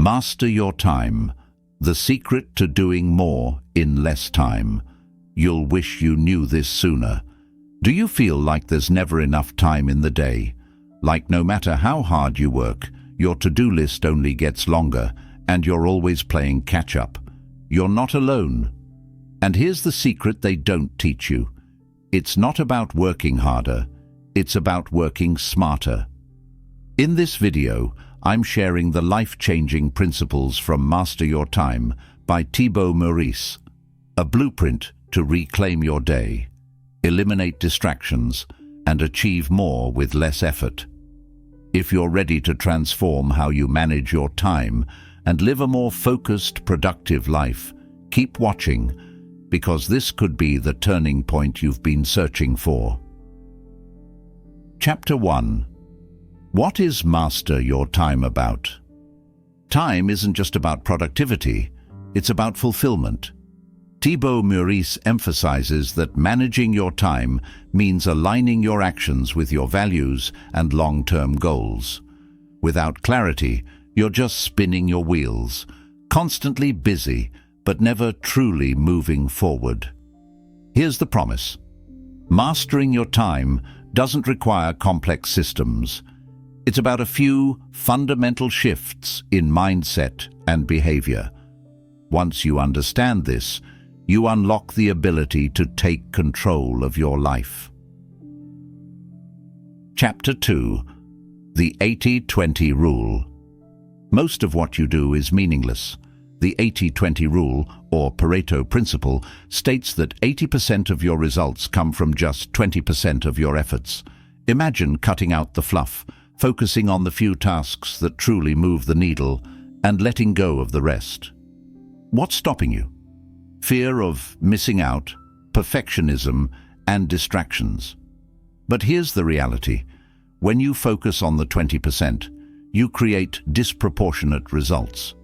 Master your time. The secret to doing more in less time. You'll wish you knew this sooner. Do you feel like there's never enough time in the day? Like no matter how hard you work, your to-do list only gets longer and you're always playing catch-up? You're not alone. And here's the secret they don't teach you. It's not about working harder. It's about working smarter. In this video, I'm sharing the life-changing principles from Master Your Time by Thibaut Meurisse, a blueprint to reclaim your day, eliminate distractions, and achieve more with less effort. If you're ready to transform how you manage your time and live a more focused, productive life, keep watching, because this could be the turning point you've been searching for. Chapter 1. What is Master Your Time about? Time isn't just about productivity, it's about fulfillment. Thibaut Meurisse emphasizes that managing your time means aligning your actions with your values and long-term goals. Without clarity, you're just spinning your wheels, constantly busy, but never truly moving forward. Here's the promise. Mastering your time doesn't require complex systems. It's about a few fundamental shifts in mindset and behavior. Once you understand this, you unlock the ability to take control of your life. Chapter 2. The 80-20 Rule. Most of what you do is meaningless. The 80-20 rule, or Pareto principle, states that 80% of your results come from just 20% of your efforts. Imagine cutting out the fluff, focusing on the few tasks that truly move the needle, and letting go of the rest. What's stopping you? Fear of missing out, perfectionism, and distractions. But here's the reality. When you focus on the 20%, you create disproportionate results.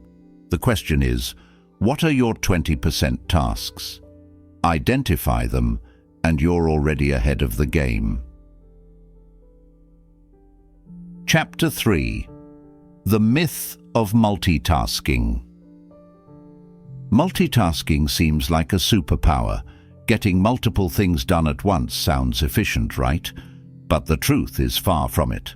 The question is, what are your 20% tasks? Identify them, and you're already ahead of the game. Chapter 3. The Myth of Multitasking. Multitasking seems like a superpower. Getting multiple things done at once sounds efficient, right? But the truth is far from it.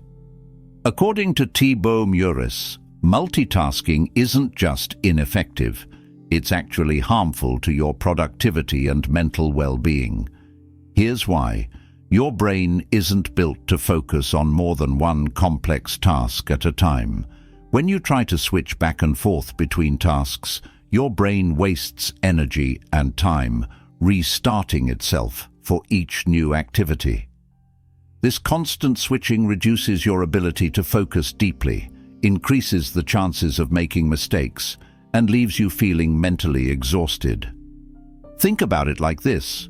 According to Thibaut Meurisse, multitasking isn't just ineffective, it's actually harmful to your productivity and mental well-being. Here's why. Your brain isn't built to focus on more than one complex task at a time. When you try to switch back and forth between tasks, your brain wastes energy and time, restarting itself for each new activity. This constant switching reduces your ability to focus deeply, increases the chances of making mistakes, and leaves you feeling mentally exhausted. Think about it like this.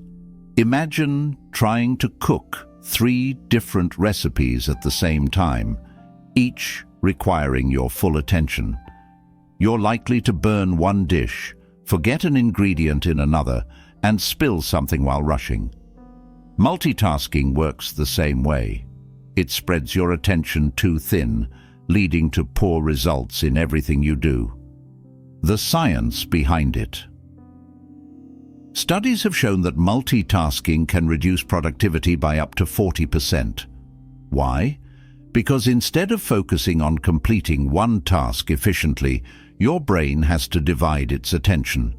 Imagine trying to cook 3 different recipes at the same time, each requiring your full attention. You're likely to burn one dish, forget an ingredient in another, and spill something while rushing. Multitasking works the same way. It spreads your attention too thin, leading to poor results in everything you do. The science behind it. Studies have shown that multitasking can reduce productivity by up to 40%. Why? Because instead of focusing on completing one task efficiently, your brain has to divide its attention.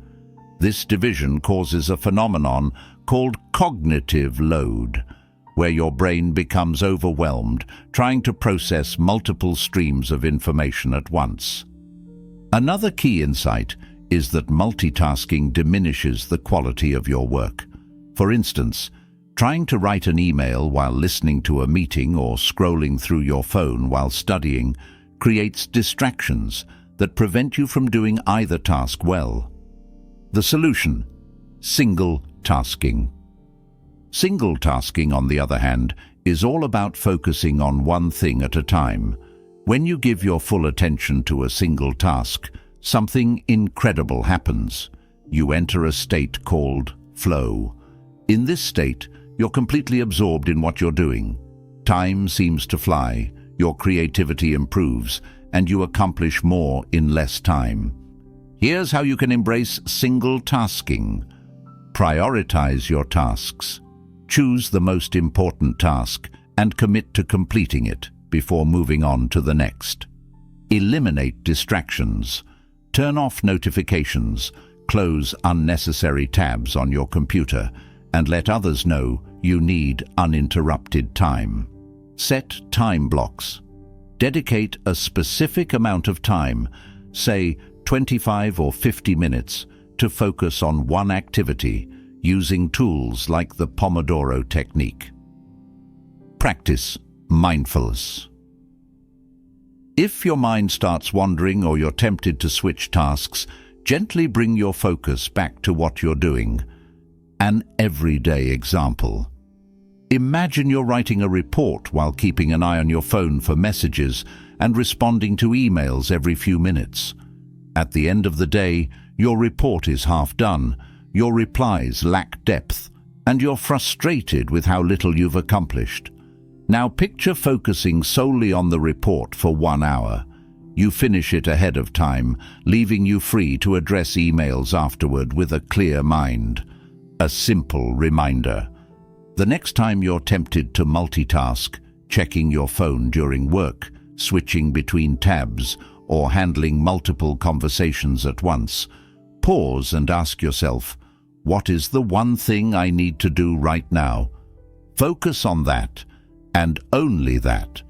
This division causes a phenomenon called cognitive load, where your brain becomes overwhelmed trying to process multiple streams of information at once. Another key insight is that multitasking diminishes the quality of your work. For instance, trying to write an email while listening to a meeting or scrolling through your phone while studying creates distractions that prevent you from doing either task well. The solution: single tasking. Single tasking, on the other hand, is all about focusing on one thing at a time. When you give your full attention to a single task, something incredible happens. You enter a state called flow. In this state, you're completely absorbed in what you're doing. Time seems to fly, your creativity improves, and you accomplish more in less time. Here's how you can embrace single tasking. Prioritize your tasks. Choose the most important task and commit to completing it before moving on to the next. Eliminate distractions. Turn off notifications, close unnecessary tabs on your computer, and let others know you need uninterrupted time. Set time blocks. Dedicate a specific amount of time, say 25 or 50 minutes, to focus on one activity using tools like the Pomodoro technique. Practice mindfulness. If your mind starts wandering or you're tempted to switch tasks, gently bring your focus back to what you're doing. An everyday example. Imagine you're writing a report while keeping an eye on your phone for messages and responding to emails every few minutes. At the end of the day, your report is half done, your replies lack depth, and you're frustrated with how little you've accomplished. Now picture focusing solely on the report for 1 hour. You finish it ahead of time, leaving you free to address emails afterward with a clear mind. A simple reminder. The next time you're tempted to multitask, checking your phone during work, switching between tabs, or handling multiple conversations at once, pause and ask yourself, what is the one thing I need to do right now? Focus on that, and only that.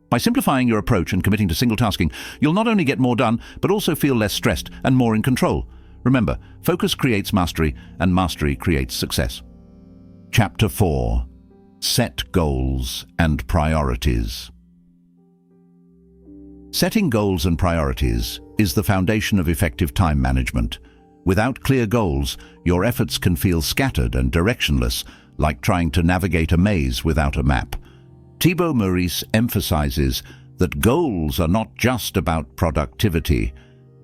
By simplifying your approach and committing to single tasking, you'll not only get more done, but also feel less stressed and more in control. Remember, focus creates mastery, and mastery creates success. Chapter 4. Set goals and priorities. Setting goals and priorities is the foundation of effective time management. Without clear goals, your efforts can feel scattered and directionless, like trying to navigate a maze without a map. Thibaut Meurisse emphasizes that goals are not just about productivity,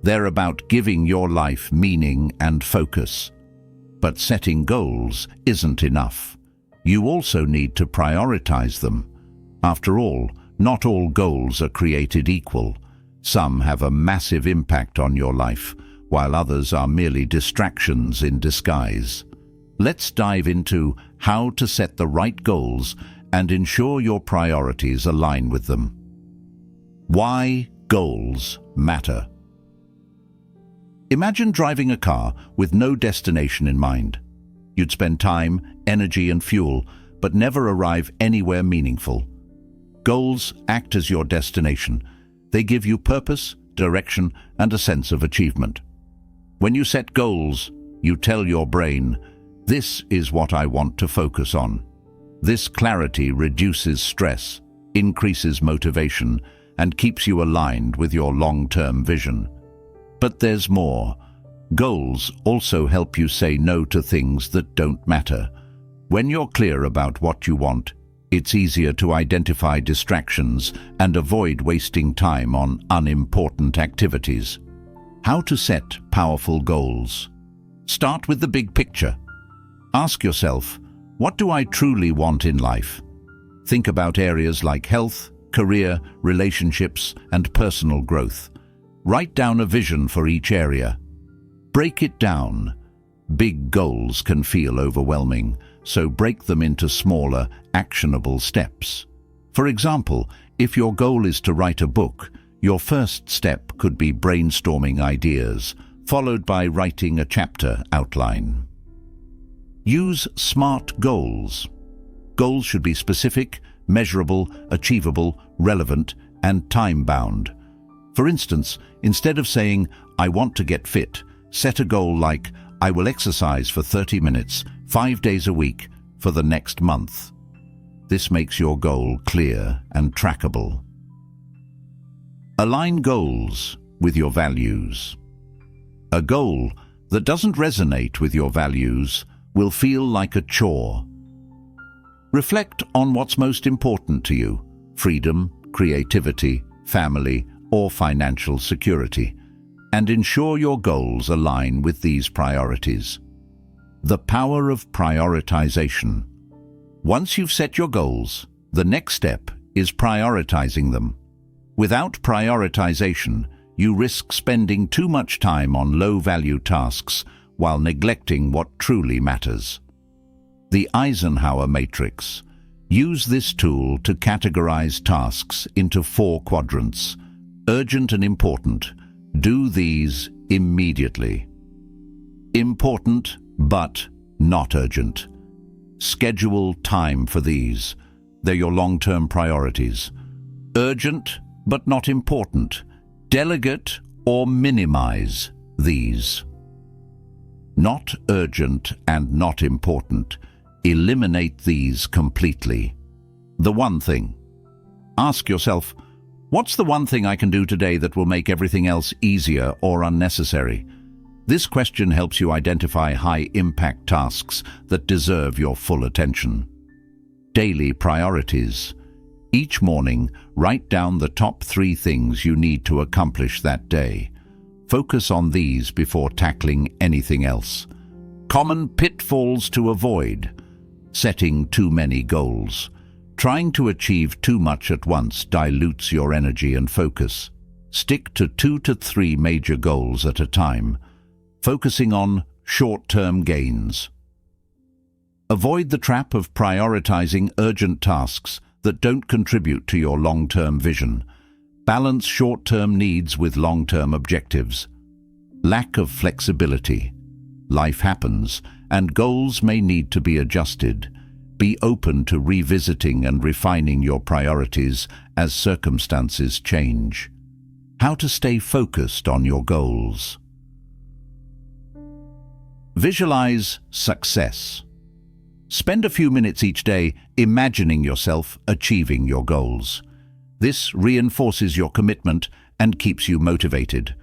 they're about giving your life meaning and focus. But setting goals isn't enough. You also need to prioritize them. After all, not all goals are created equal. Some have a massive impact on your life, while others are merely distractions in disguise. Let's dive into how to set the right goals and ensure your priorities align with them. Why goals matter. Imagine driving a car with no destination in mind. You'd spend time, energy, and fuel, but never arrive anywhere meaningful. Goals act as your destination. They give you purpose, direction, and a sense of achievement. When you set goals, you tell your brain, "This is what I want to focus on." This clarity reduces stress, increases motivation, and keeps you aligned with your long-term vision. But there's more. Goals also help you say no to things that don't matter. When you're clear about what you want, it's easier to identify distractions and avoid wasting time on unimportant activities. How to set powerful goals. Start with the big picture. Ask yourself, what do I truly want in life? Think about areas like health, career, relationships, and personal growth. Write down a vision for each area. Break it down. Big goals can feel overwhelming, so break them into smaller, actionable steps. For example, if your goal is to write a book, your first step could be brainstorming ideas, followed by writing a chapter outline. Use SMART goals. Goals should be specific, measurable, achievable, relevant, and time-bound. For instance, instead of saying, "I want to get fit," set a goal like, "I will exercise for 30 minutes, 5 days a week, for the next month." This makes your goal clear and trackable. Align goals with your values. A goal that doesn't resonate with your values will feel like a chore. Reflect on what's most important to you: freedom, creativity, family, or financial security, and ensure your goals align with these priorities. The power of prioritization. Once you've set your goals, the next step is prioritizing them. Without prioritization, you risk spending too much time on low-value tasks while neglecting what truly matters. The Eisenhower Matrix. Use this tool to categorize tasks into 4 quadrants. Urgent and important. Do these immediately. Important but not urgent. Schedule time for these. They're your long-term priorities. Urgent but not important. Delegate or minimize these. Not urgent and not important. Eliminate these completely. The one thing. Ask yourself, what's the one thing I can do today that will make everything else easier or unnecessary? This question helps you identify high-impact tasks that deserve your full attention. Daily priorities. Each morning, write down the top 3 things you need to accomplish that day. Focus on these before tackling anything else. Common pitfalls to avoid. Setting too many goals. Trying to achieve too much at once dilutes your energy and focus. Stick to 2 to 3 major goals at a time, focusing on short-term gains. Avoid the trap of prioritizing urgent tasks that don't contribute to your long-term vision. Balance short-term needs with long-term objectives. Lack of flexibility. Life happens, and goals may need to be adjusted. Be open to revisiting and refining your priorities as circumstances change. How to stay focused on your goals. Visualize success. Spend a few minutes each day imagining yourself achieving your goals. This reinforces your commitment and keeps you motivated.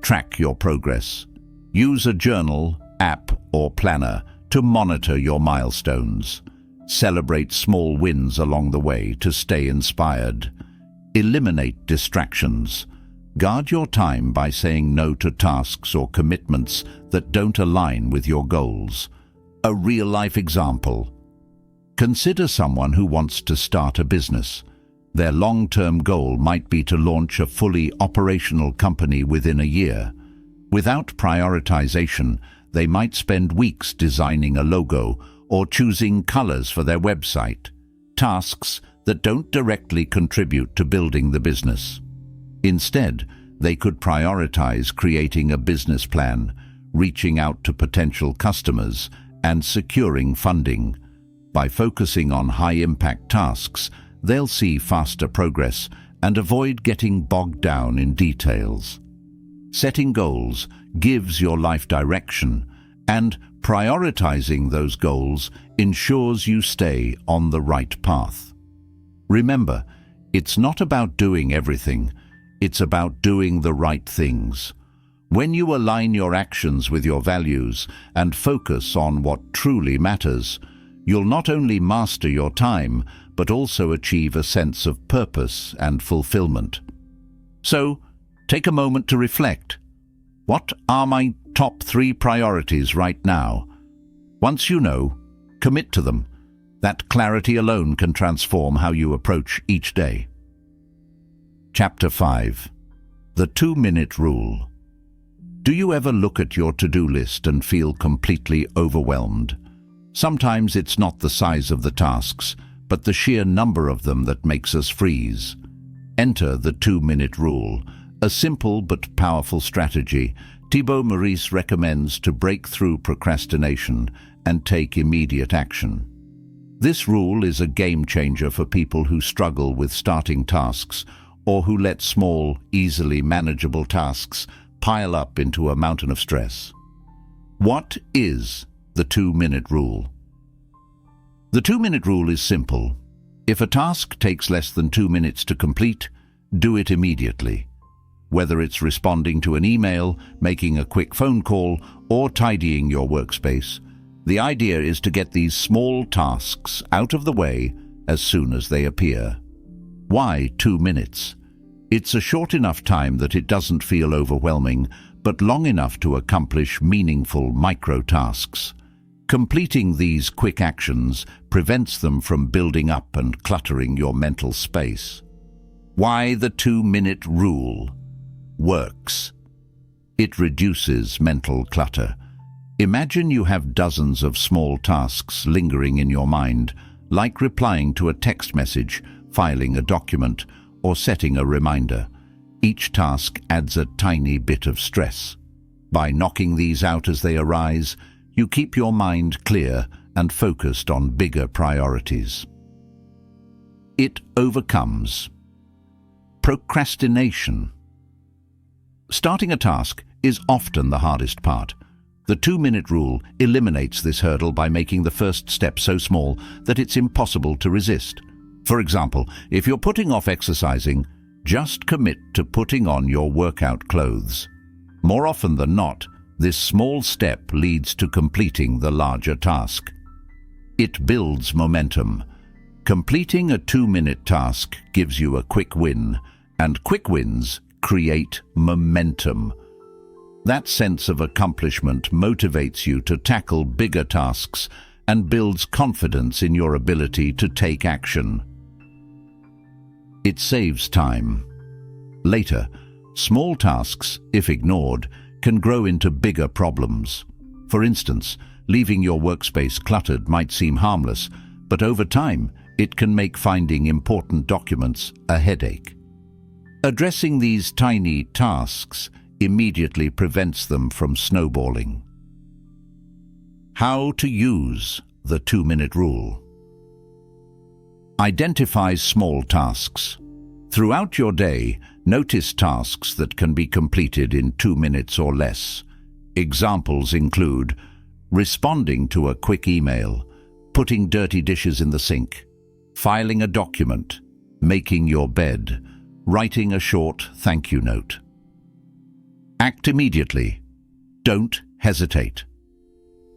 Track your progress. Use a journal, app, or planner to monitor your milestones. Celebrate small wins along the way to stay inspired. Eliminate distractions. Guard your time by saying no to tasks or commitments that don't align with your goals. A real-life example. Consider someone who wants to start a business. Their long-term goal might be to launch a fully operational company within a year. Without prioritization, they might spend weeks designing a logo or choosing colors for their website, tasks that don't directly contribute to building the business. Instead, they could prioritize creating a business plan, reaching out to potential customers, and securing funding. By focusing on high-impact tasks, they'll see faster progress and avoid getting bogged down in details. Setting goals gives your life direction, and prioritizing those goals ensures you stay on the right path. Remember, it's not about doing everything, it's about doing the right things. When you align your actions with your values and focus on what truly matters, you'll not only master your time, but also achieve a sense of purpose and fulfillment. So, take a moment to reflect. What are my top 3 priorities right now? Once you know, commit to them. That clarity alone can transform how you approach each day. Chapter 5. The 2-minute rule. Do you ever look at your to-do list and feel completely overwhelmed? Sometimes it's not the size of the tasks, but the sheer number of them that makes us freeze. Enter the 2-minute rule, a simple but powerful strategy Thibaut Meurisse recommends to break through procrastination and take immediate action. This rule is a game-changer for people who struggle with starting tasks or who let small, easily manageable tasks pile up into a mountain of stress. What is the 2-minute rule? The 2-minute rule is simple. If a task takes less than 2 minutes to complete, do it immediately. Whether it's responding to an email, making a quick phone call, or tidying your workspace, the idea is to get these small tasks out of the way as soon as they appear. Why 2 minutes? It's a short enough time that it doesn't feel overwhelming, but long enough to accomplish meaningful micro-tasks. Completing these quick actions prevents them from building up and cluttering your mental space. Why the 2-minute rule works. It reduces mental clutter. Imagine you have dozens of small tasks lingering in your mind, like replying to a text message, filing a document, or setting a reminder. Each task adds a tiny bit of stress. By knocking these out as they arise, you keep your mind clear and focused on bigger priorities. It overcomes procrastination. Starting a task is often the hardest part. The 2-minute rule eliminates this hurdle by making the first step so small that it's impossible to resist. For example, if you're putting off exercising, just commit to putting on your workout clothes. More often than not, this small step leads to completing the larger task. It builds momentum. Completing a 2-minute task gives you a quick win, and quick wins create momentum. That sense of accomplishment motivates you to tackle bigger tasks and builds confidence in your ability to take action. It saves time. Later, small tasks, if ignored, can grow into bigger problems. For instance, leaving your workspace cluttered might seem harmless, but over time, it can make finding important documents a headache. Addressing these tiny tasks immediately prevents them from snowballing. How to use the 2-minute rule. Identify small tasks. Throughout your day, notice tasks that can be completed in 2 minutes or less. Examples include responding to a quick email, putting dirty dishes in the sink, filing a document, making your bed, writing a short thank you note. Act immediately. Don't hesitate.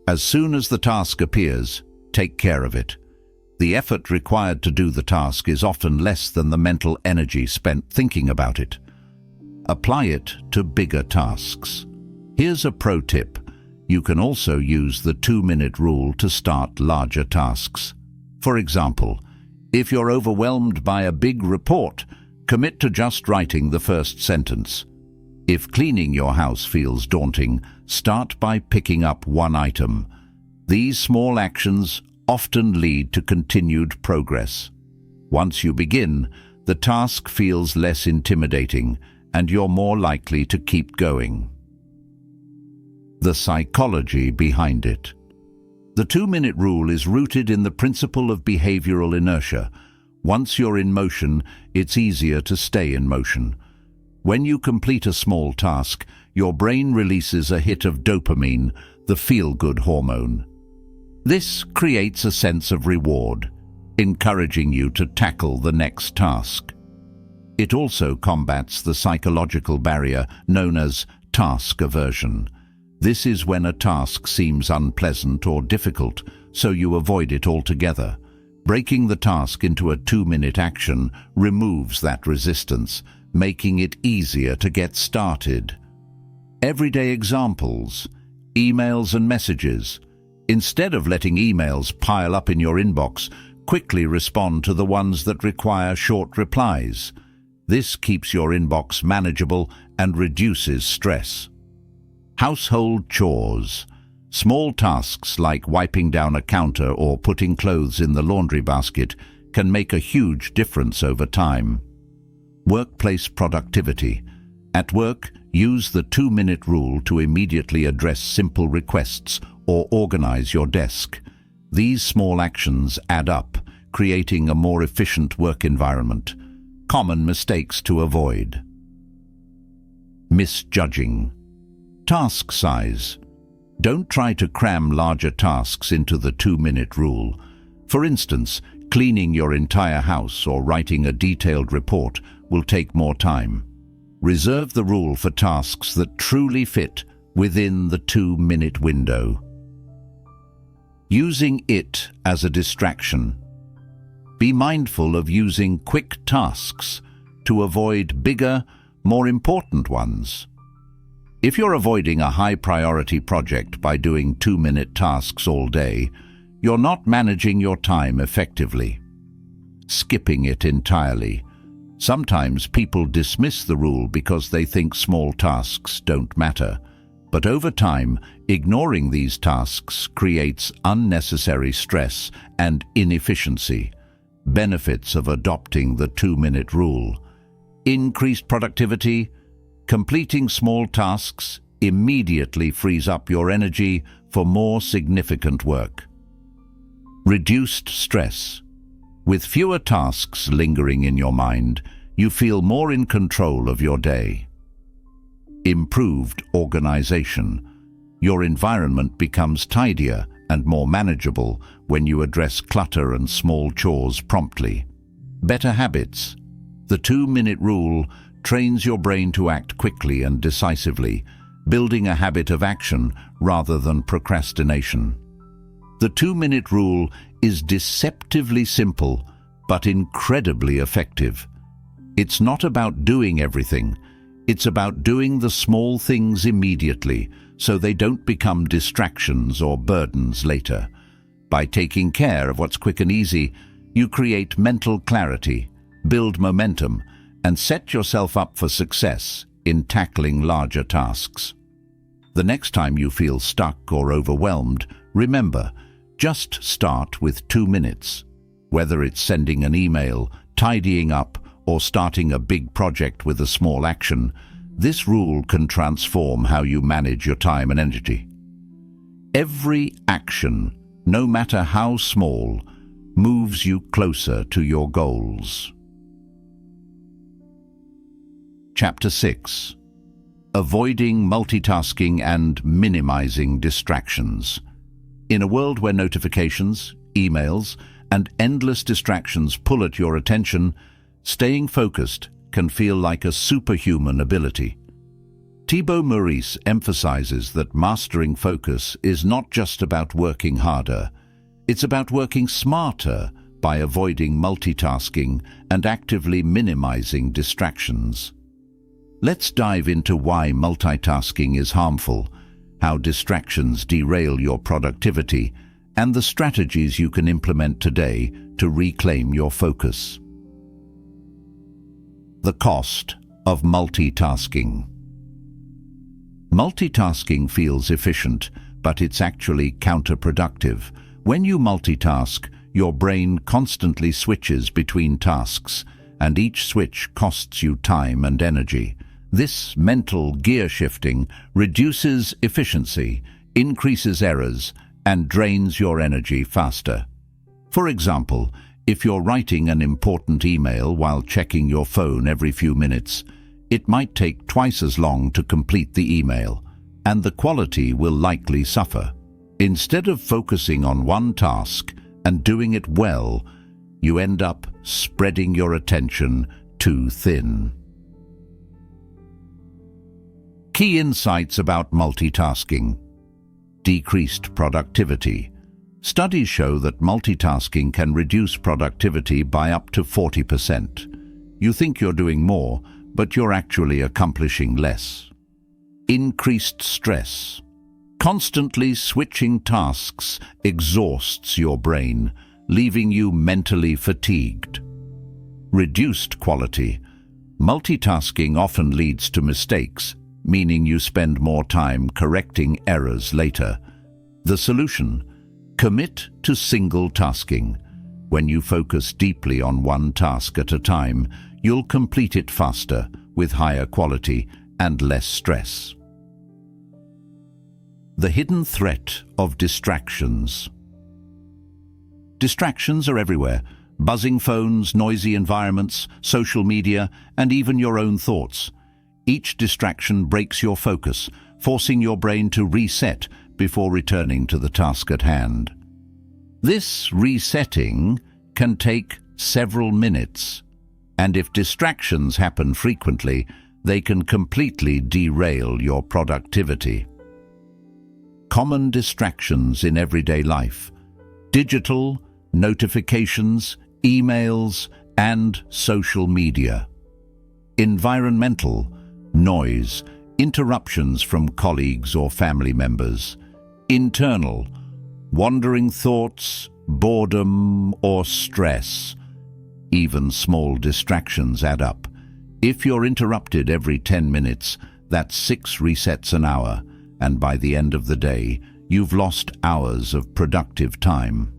As soon as the task appears, take care of it. The effort required to do the task is often less than the mental energy spent thinking about it. Apply it to bigger tasks. Here's a pro tip. You can also use the 2-minute rule to start larger tasks. For example, if you're overwhelmed by a big report, commit to just writing the first sentence. If cleaning your house feels daunting, start by picking up one item. These small actions often lead to continued progress. Once you begin, the task feels less intimidating, and you're more likely to keep going. The psychology behind it. The 2-minute rule is rooted in the principle of behavioral inertia. Once you're in motion, it's easier to stay in motion. When you complete a small task, your brain releases a hit of dopamine, the feel-good hormone. This creates a sense of reward, encouraging you to tackle the next task. It also combats the psychological barrier known as task aversion. This is when a task seems unpleasant or difficult, so you avoid it altogether. Breaking the task into a 2-minute action removes that resistance, making it easier to get started. Everyday examples: emails and messages. Instead of letting emails pile up in your inbox, quickly respond to the ones that require short replies. This keeps your inbox manageable and reduces stress. Household chores. Small tasks like wiping down a counter or putting clothes in the laundry basket can make a huge difference over time. Workplace productivity. At work, use the 2-minute rule to immediately address simple requests or organize your desk. These small actions add up, creating a more efficient work environment. Common mistakes to avoid. Misjudging. Task size. Don't try to cram larger tasks into the 2-minute rule. For instance, cleaning your entire house or writing a detailed report will take more time. Reserve the rule for tasks that truly fit within the 2-minute window. Using it as a distraction. Be mindful of using quick tasks to avoid bigger, more important ones. If you're avoiding a high-priority project by doing 2-minute tasks all day, you're not managing your time effectively. Skipping it entirely. Sometimes people dismiss the rule because they think small tasks don't matter. But over time, ignoring these tasks creates unnecessary stress and inefficiency. Benefits of adopting the 2-minute rule: increased productivity. Completing small tasks immediately frees up your energy for more significant work. Reduced stress. With fewer tasks lingering in your mind, you feel more in control of your day. Improved organization. Your environment becomes tidier and more manageable when you address clutter and small chores promptly. Better habits. The 2-minute rule trains your brain to act quickly and decisively, building a habit of action rather than procrastination. The 2-minute rule is deceptively simple, but incredibly effective. It's not about doing everything. It's about doing the small things immediately, so they don't become distractions or burdens later. By taking care of what's quick and easy, you create mental clarity, build momentum, and set yourself up for success in tackling larger tasks. The next time you feel stuck or overwhelmed, remember, just start with 2 minutes. Whether it's sending an email, tidying up, or starting a big project with a small action, this rule can transform how you manage your time and energy. Every action, no matter how small, moves you closer to your goals. Chapter 6. Avoiding multitasking and minimizing distractions. In a world where notifications, emails, and endless distractions pull at your attention, staying focused can feel like a superhuman ability. Thibaut Meurisse emphasizes that mastering focus is not just about working harder. It's about working smarter by avoiding multitasking and actively minimizing distractions. Let's dive into why multitasking is harmful, how distractions derail your productivity, and the strategies you can implement today to reclaim your focus. The cost of multitasking. Multitasking feels efficient, but it's actually counterproductive. When you multitask, your brain constantly switches between tasks, and each switch costs you time and energy. This mental gear shifting reduces efficiency, increases errors, and drains your energy faster. For example, if you're writing an important email while checking your phone every few minutes, it might take twice as long to complete the email, and the quality will likely suffer. Instead of focusing on one task and doing it well, you end up spreading your attention too thin. Key insights about multitasking. Decreased productivity. Studies show that multitasking can reduce productivity by up to 40%. You think you're doing more, but you're actually accomplishing less. Increased stress. Constantly switching tasks exhausts your brain, leaving you mentally fatigued. Reduced quality. Multitasking often leads to mistakes, meaning you spend more time correcting errors later. The solution: commit to single tasking. When you focus deeply on one task at a time, you'll complete it faster, with higher quality and less stress. The hidden threat of distractions. Distractions are everywhere: buzzing phones, noisy environments, social media, and even your own thoughts. Each distraction breaks your focus, forcing your brain to reset before returning to the task at hand. This resetting can take several minutes, and if distractions happen frequently, they can completely derail your productivity. Common distractions in everyday life: digital, notifications, emails, and social media. Environmental: noise, interruptions from colleagues or family members. Internal: wandering thoughts, boredom, or stress. Even small distractions add up. If you're interrupted every 10 minutes, that's 6 resets an hour, and by the end of the day, you've lost hours of productive time.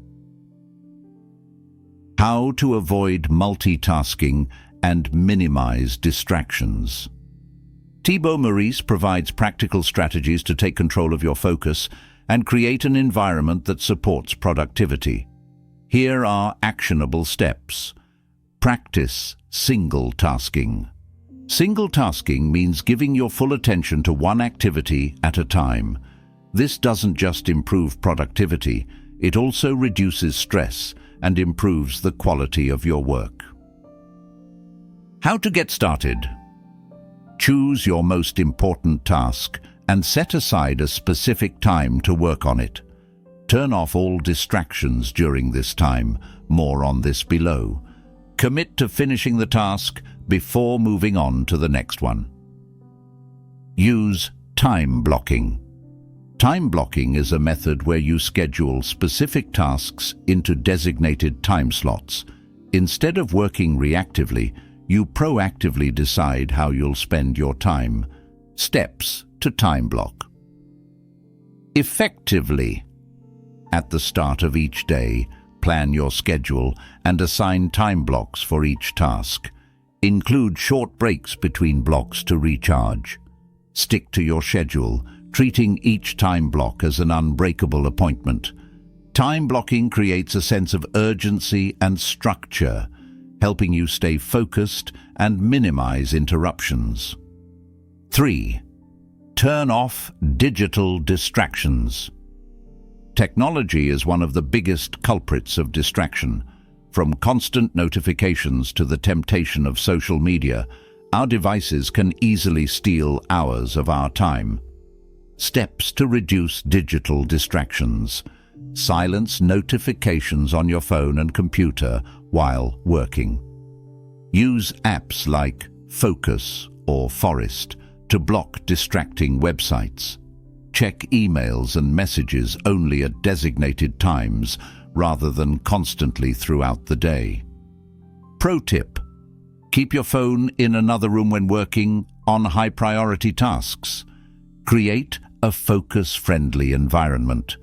How to avoid multitasking and minimize distractions. Thibaut Meurisse provides practical strategies to take control of your focus and create an environment that supports productivity. Here are actionable steps. Practice single tasking. Single tasking means giving your full attention to one activity at a time. This doesn't just improve productivity, it also reduces stress and improves the quality of your work. How to get started. Choose your most important task and set aside a specific time to work on it. Turn off all distractions during this time. More on this below. Commit to finishing the task before moving on to the next one. Use time blocking. Time blocking is a method where you schedule specific tasks into designated time slots. Instead of working reactively, you proactively decide how you'll spend your time. Steps to time block. Effectively. At the start of each day, plan your schedule and assign time blocks for each task. Include short breaks between blocks to recharge. Stick to your schedule, treating each time block as an unbreakable appointment. Time blocking creates a sense of urgency and structure, helping you stay focused and minimize interruptions. 3. Turn off digital distractions. Technology is one of the biggest culprits of distraction. From constant notifications to the temptation of social media, our devices can easily steal hours of our time. Steps to reduce digital distractions. Silence notifications on your phone and computer while working. Use apps like Focus or Forest to block distracting websites. Check emails and messages only at designated times rather than constantly throughout the day. Pro tip: keep your phone in another room when working on high-priority tasks. Create a focus-friendly environment.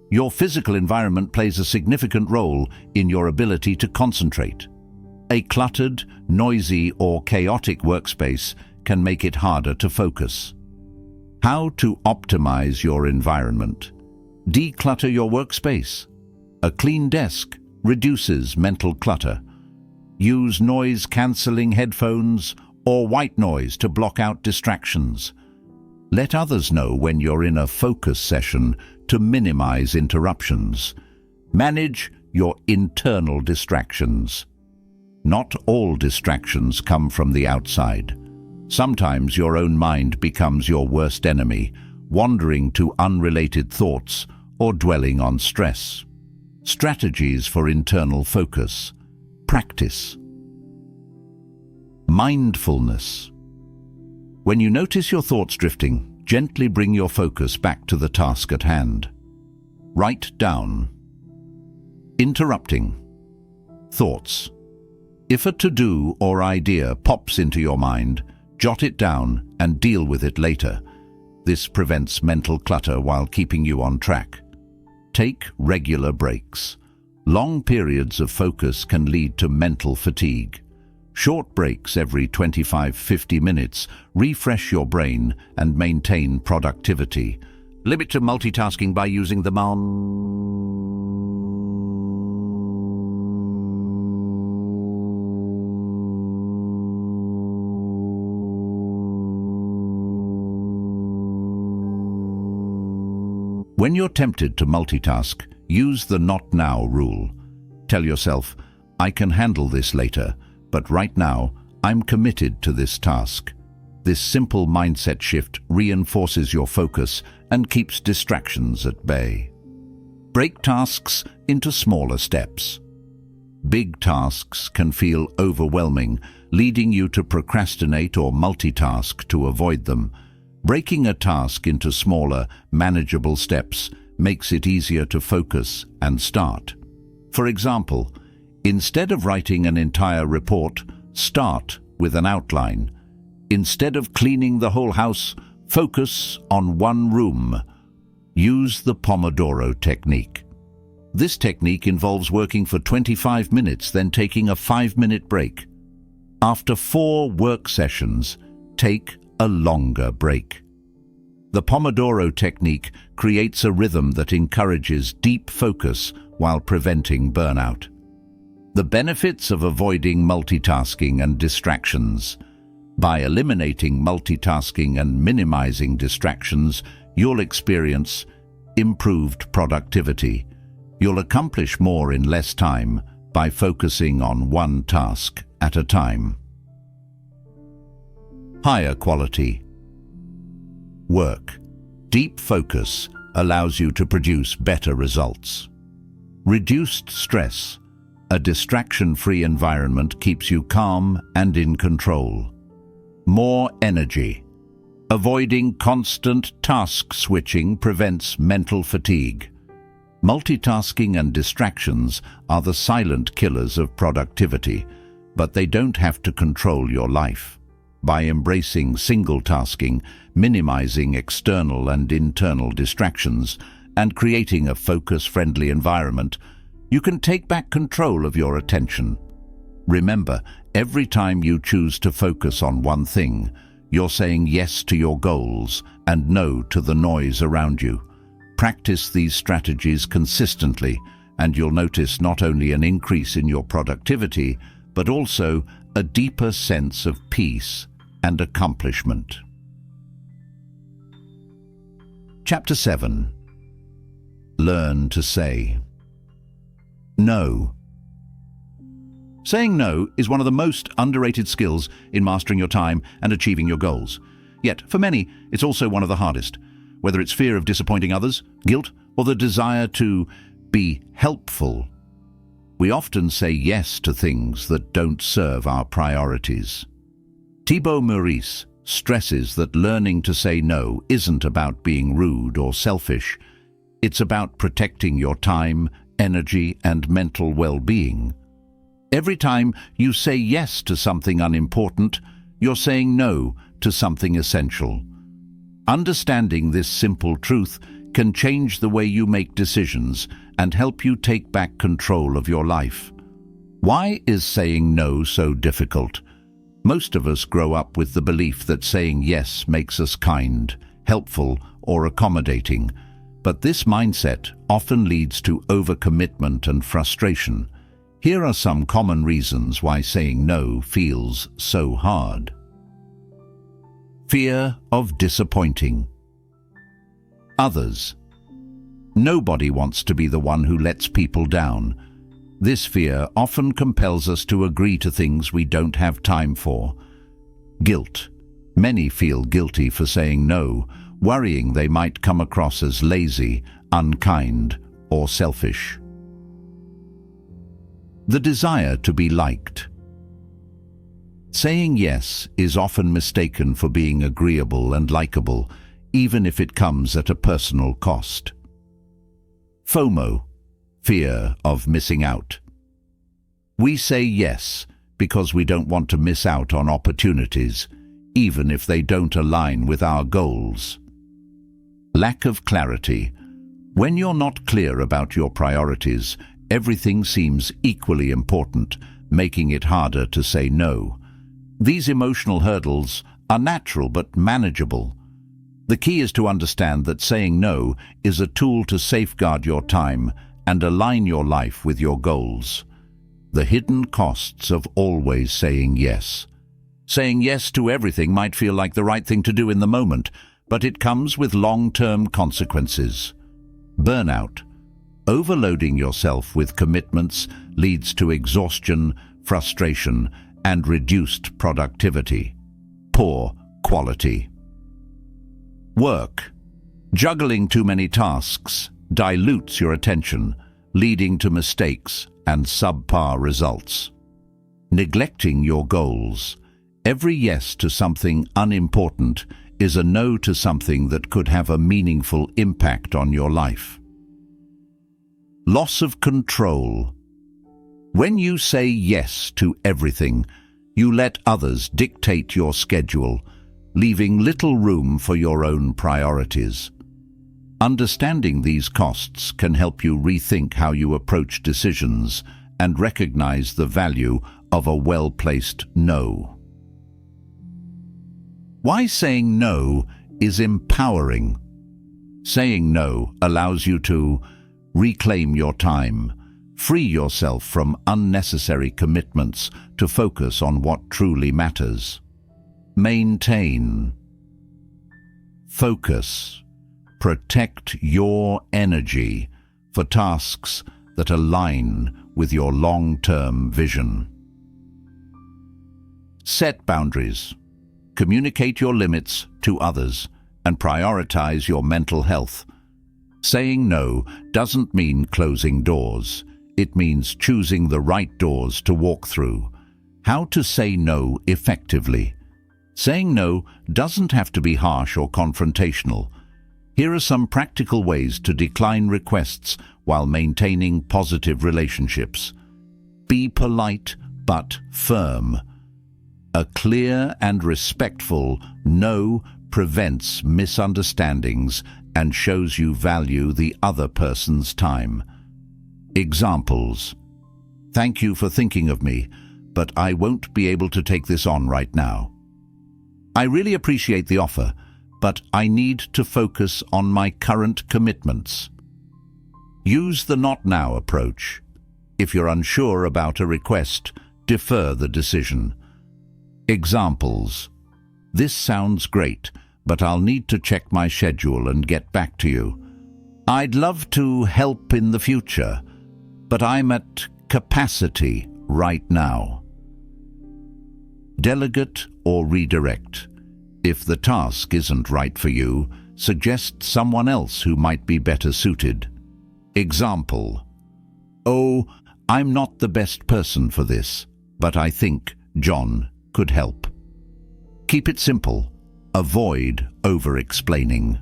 Your physical environment plays a significant role in your ability to concentrate. A cluttered, noisy, or chaotic workspace can make it harder to focus. How to optimize your environment. Declutter your workspace. A clean desk reduces mental clutter. Use noise-canceling headphones or white noise to block out distractions. Let others know when you're in a focus session to minimize interruptions. Manage your internal distractions. Not all distractions come from the outside. Sometimes your own mind becomes your worst enemy, wandering to unrelated thoughts or dwelling on stress. Strategies for internal focus. Practice. Mindfulness. When you notice your thoughts drifting, gently bring your focus back to the task at hand. Write down. Interrupting. Thoughts. If a to-do or idea pops into your mind, jot it down and deal with it later. This prevents mental clutter while keeping you on track. Take regular breaks. Long periods of focus can lead to mental fatigue. Short breaks every 25-50 minutes refresh your brain and maintain productivity. Limit to multitasking by using the When you're tempted to multitask, use the not now rule. Tell yourself, I can handle this later, but right now, I'm committed to this task. This simple mindset shift reinforces your focus and keeps distractions at bay. Break tasks into smaller steps. Big tasks can feel overwhelming, leading you to procrastinate or multitask to avoid them. Breaking a task into smaller, manageable steps makes it easier to focus and start. For example, Instead of writing an entire report, start with an outline. Instead of cleaning the whole house, focus on one room. Use the Pomodoro technique. This technique involves working for 25 minutes, then taking a 5-minute break. After 4 work sessions, take a longer break. The Pomodoro technique creates a rhythm that encourages deep focus while preventing burnout. The benefits of avoiding multitasking and distractions. By eliminating multitasking and minimizing distractions, you'll experience improved productivity. You'll accomplish more in less time by focusing on one task at a time. Higher quality work. Deep focus allows you to produce better results. Reduced stress. A distraction-free environment keeps you calm and in control. More energy. Avoiding constant task switching prevents mental fatigue. Multitasking and distractions are the silent killers of productivity, but they don't have to control your life. By embracing single-tasking, minimizing external and internal distractions, and creating a focus-friendly environment, you can take back control of your attention. Remember, every time you choose to focus on one thing, you're saying yes to your goals and no to the noise around you. Practice these strategies consistently, and you'll notice not only an increase in your productivity, but also a deeper sense of peace and accomplishment. Chapter 7. Learn to say no. Saying no is one of the most underrated skills in mastering your time and achieving your goals. Yet, for many, it's also one of the hardest. Whether it's fear of disappointing others, guilt, or the desire to be helpful, we often say yes to things that don't serve our priorities. Thibaut Meurisse stresses that learning to say no isn't about being rude or selfish. It's about protecting your time, energy, and mental well-being. Every time you say yes to something unimportant, you're saying no to something essential. Understanding this simple truth can change the way you make decisions and help you take back control of your life. Why is saying no so difficult? Most of us grow up with the belief that saying yes makes us kind, helpful, or accommodating, but this mindset often leads to overcommitment and frustration. Here are some common reasons why saying no feels so hard. Fear of disappointing others. Nobody wants to be the one who lets people down. This fear often compels us to agree to things we don't have time for. Guilt. Many feel guilty for saying no, worrying they might come across as lazy, unkind, or selfish. The desire to be liked. Saying yes is often mistaken for being agreeable and likable, even if it comes at a personal cost. FOMO, fear of missing out. We say yes because we don't want to miss out on opportunities, even if they don't align with our goals. Lack of clarity. When you're not clear about your priorities, everything seems equally important, making it harder to say no. These emotional hurdles are natural but manageable. The key is to understand that saying no is a tool to safeguard your time and align your life with your goals. The hidden costs of always saying yes. Saying yes to everything might feel like the right thing to do in the moment, but it comes with long-term consequences. Burnout. Overloading yourself with commitments leads to exhaustion, frustration, and reduced productivity. Poor quality. Work. Juggling too many tasks dilutes your attention, leading to mistakes and subpar results. Neglecting your goals. Every yes to something unimportant is a no to something that could have a meaningful impact on your life. Loss of control. When you say yes to everything, you let others dictate your schedule, leaving little room for your own priorities. Understanding these costs can help you rethink how you approach decisions and recognize the value of a well-placed no. Why saying no is empowering. Saying no allows you to reclaim your time, free yourself from unnecessary commitments to focus on what truly matters. Maintain. Focus. Protect your energy for tasks that align with your long-term vision. Set boundaries. Communicate your limits to others and prioritize your mental health. Saying no doesn't mean closing doors. It means choosing the right doors to walk through. How to say no effectively. Saying no doesn't have to be harsh or confrontational. Here are some practical ways to decline requests while maintaining positive relationships. Be polite but firm. A clear and respectful no prevents misunderstandings and shows you value the other person's time. Examples. Thank you for thinking of me, but I won't be able to take this on right now. I really appreciate the offer, but I need to focus on my current commitments. Use the not now approach. If you're unsure about a request, defer the decision. Examples. This sounds great, but I'll need to check my schedule and get back to you. I'd love to help in the future, but I'm at capacity right now. Delegate or redirect. If the task isn't right for you, suggest someone else who might be better suited. Example. Oh, I'm not the best person for this, but I think John could help. Keep it simple. Avoid over-explaining.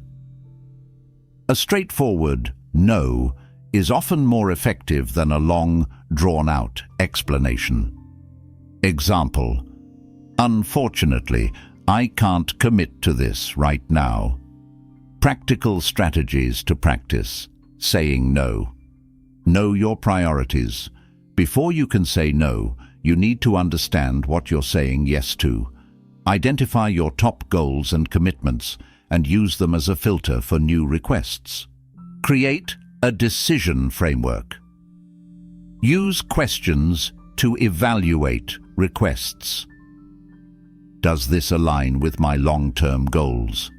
A straightforward no is often more effective than a long, drawn-out explanation. Example. Unfortunately, I can't commit to this right now. Practical strategies to practice. Saying no. Know your priorities. Before you can say no, you need to understand what you're saying yes to. Identify your top goals and commitments and use them as a filter for new requests. Create a decision framework. Use questions to evaluate requests. Does this align with my long-term goals?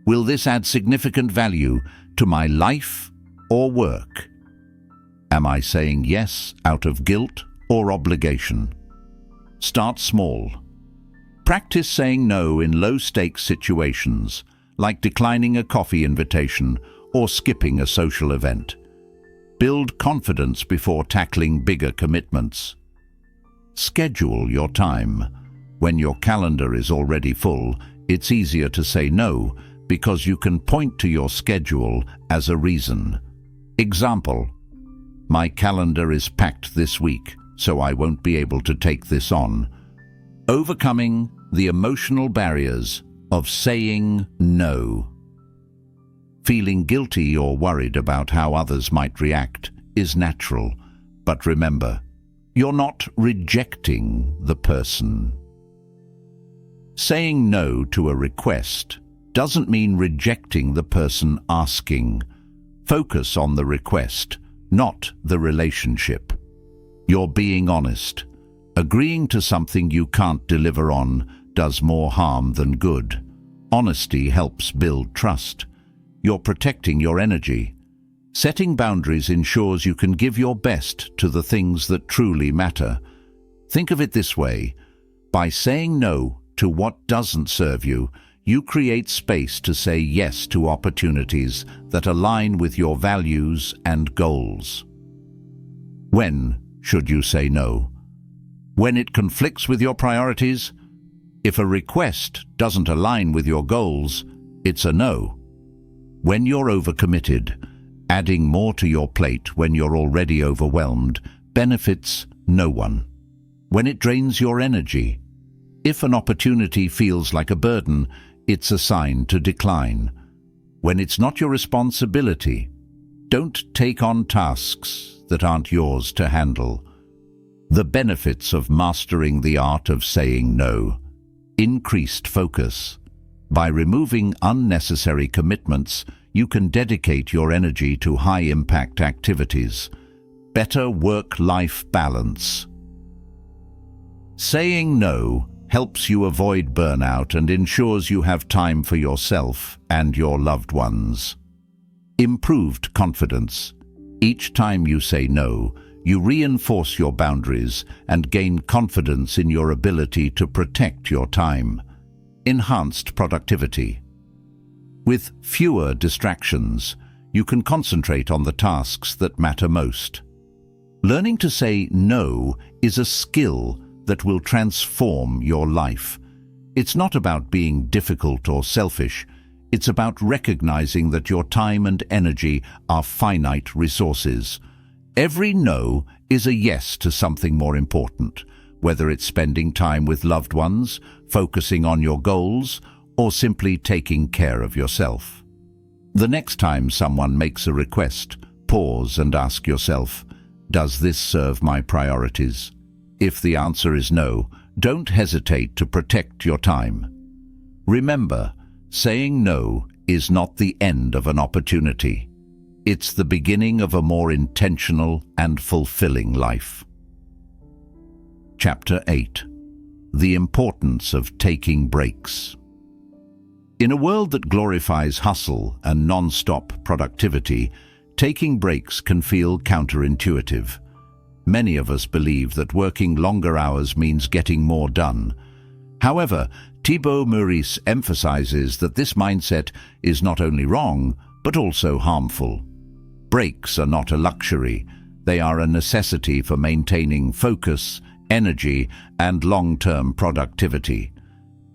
Will this add significant value to my life or work? Am I saying yes out of guilt or obligation? Start small. Practice saying no in low-stakes situations, like declining a coffee invitation or skipping a social event. Build confidence before tackling bigger commitments. Schedule your time. When your calendar is already full, it's easier to say no because you can point to your schedule as a reason. Example. My calendar is packed this week, so I won't be able to take this on. Overcoming the emotional barriers of saying no. Feeling guilty or worried about how others might react is natural, but remember, you're not rejecting the person. Saying no to a request doesn't mean rejecting the person asking. Focus on the request, not the relationship. You're being honest. Agreeing to something you can't deliver on does more harm than good. Honesty helps build trust. You're protecting your energy. Setting boundaries ensures you can give your best to the things that truly matter. Think of it this way. By saying no to what doesn't serve you, you create space to say yes to opportunities that align with your values and goals. When should you say no? When it conflicts with your priorities? If a request doesn't align with your goals, it's a no. When you're overcommitted, adding more to your plate when you're already overwhelmed benefits no one. When it drains your energy. If an opportunity feels like a burden, it's a sign to decline. When it's not your responsibility, don't take on tasks that aren't yours to handle. The benefits of mastering the art of saying no. Increased focus. By removing unnecessary commitments, you can dedicate your energy to high-impact activities. Better work-life balance. Saying no helps you avoid burnout and ensures you have time for yourself and your loved ones. Improved confidence. Each time you say no, you reinforce your boundaries and gain confidence in your ability to protect your time. Enhanced productivity. With fewer distractions, you can concentrate on the tasks that matter most. Learning to say no is a skill that will transform your life. It's not about being difficult or selfish. It's about recognizing that your time and energy are finite resources. Every no is a yes to something more important, whether it's spending time with loved ones, focusing on your goals, or simply taking care of yourself. The next time someone makes a request, pause and ask yourself, does this serve my priorities? If the answer is no, don't hesitate to protect your time. Remember, saying no is not the end of an opportunity. It's the beginning of a more intentional and fulfilling life. Chapter 8. The importance of taking breaks. In a world that glorifies hustle and non-stop productivity, taking breaks can feel counterintuitive. Many of us believe that working longer hours means getting more done. However, Thibaut Meurisse emphasizes that this mindset is not only wrong, but also harmful. Breaks are not a luxury. They are a necessity for maintaining focus, energy, and long-term productivity.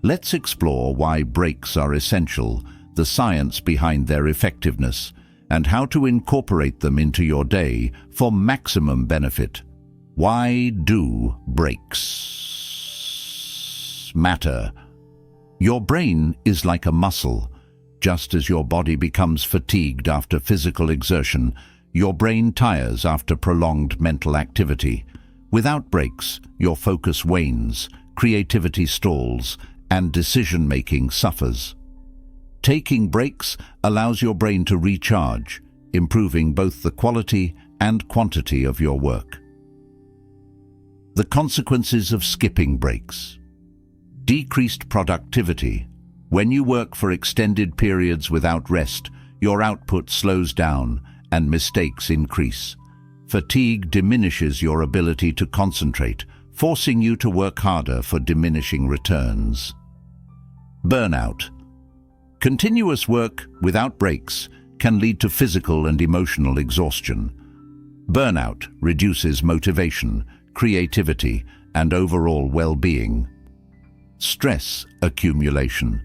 Let's explore why breaks are essential, the science behind their effectiveness, and how to incorporate them into your day for maximum benefit. Why do breaks matter? Your brain is like a muscle. Just as your body becomes fatigued after physical exertion, your brain tires after prolonged mental activity. Without breaks, your focus wanes, creativity stalls, and decision-making suffers. Taking breaks allows your brain to recharge, improving both the quality and quantity of your work. The consequences of skipping breaks. Decreased productivity. When you work for extended periods without rest, your output slows down and mistakes increase. Fatigue diminishes your ability to concentrate, forcing you to work harder for diminishing returns. Burnout. Continuous work without breaks can lead to physical and emotional exhaustion. Burnout reduces motivation, creativity, and overall well-being. Stress accumulation.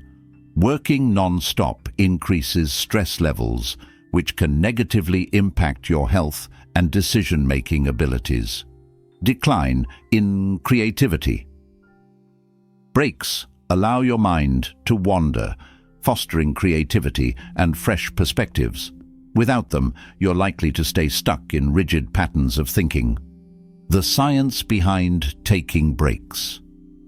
Working non-stop increases stress levels, which can negatively impact your health and decision-making abilities. Decline in creativity. Breaks allow your mind to wander, fostering creativity and fresh perspectives. Without them, you're likely to stay stuck in rigid patterns of thinking. The science behind taking breaks.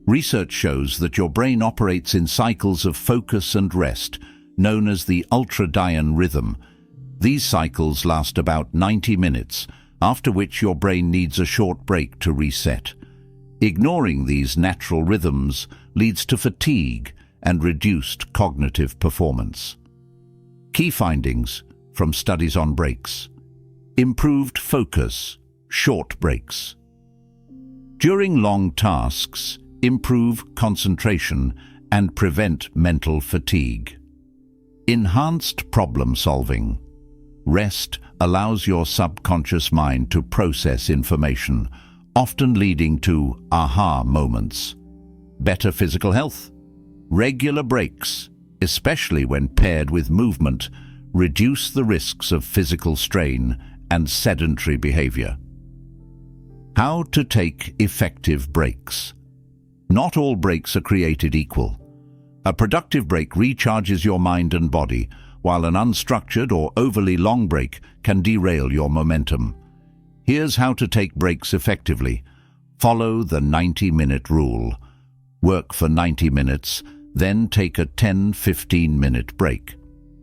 Research shows that your brain operates in cycles of focus and rest, known as the ultradian rhythm. These cycles last about 90 minutes, after which your brain needs a short break to reset. Ignoring these natural rhythms leads to fatigue and reduced cognitive performance. Key findings from studies on breaks. Improved focus, short breaks. During long tasks, improve concentration and prevent mental fatigue. Enhanced problem solving. Rest allows your subconscious mind to process information, often leading to aha moments. Better physical health. Regular breaks, especially when paired with movement, reduce the risks of physical strain and sedentary behavior. How to take effective breaks. Not all breaks are created equal. A productive break recharges your mind and body, while an unstructured or overly long break can derail your momentum. Here's how to take breaks effectively. Follow the 90-minute rule. Work for 90 minutes, then take a 10-15-minute break.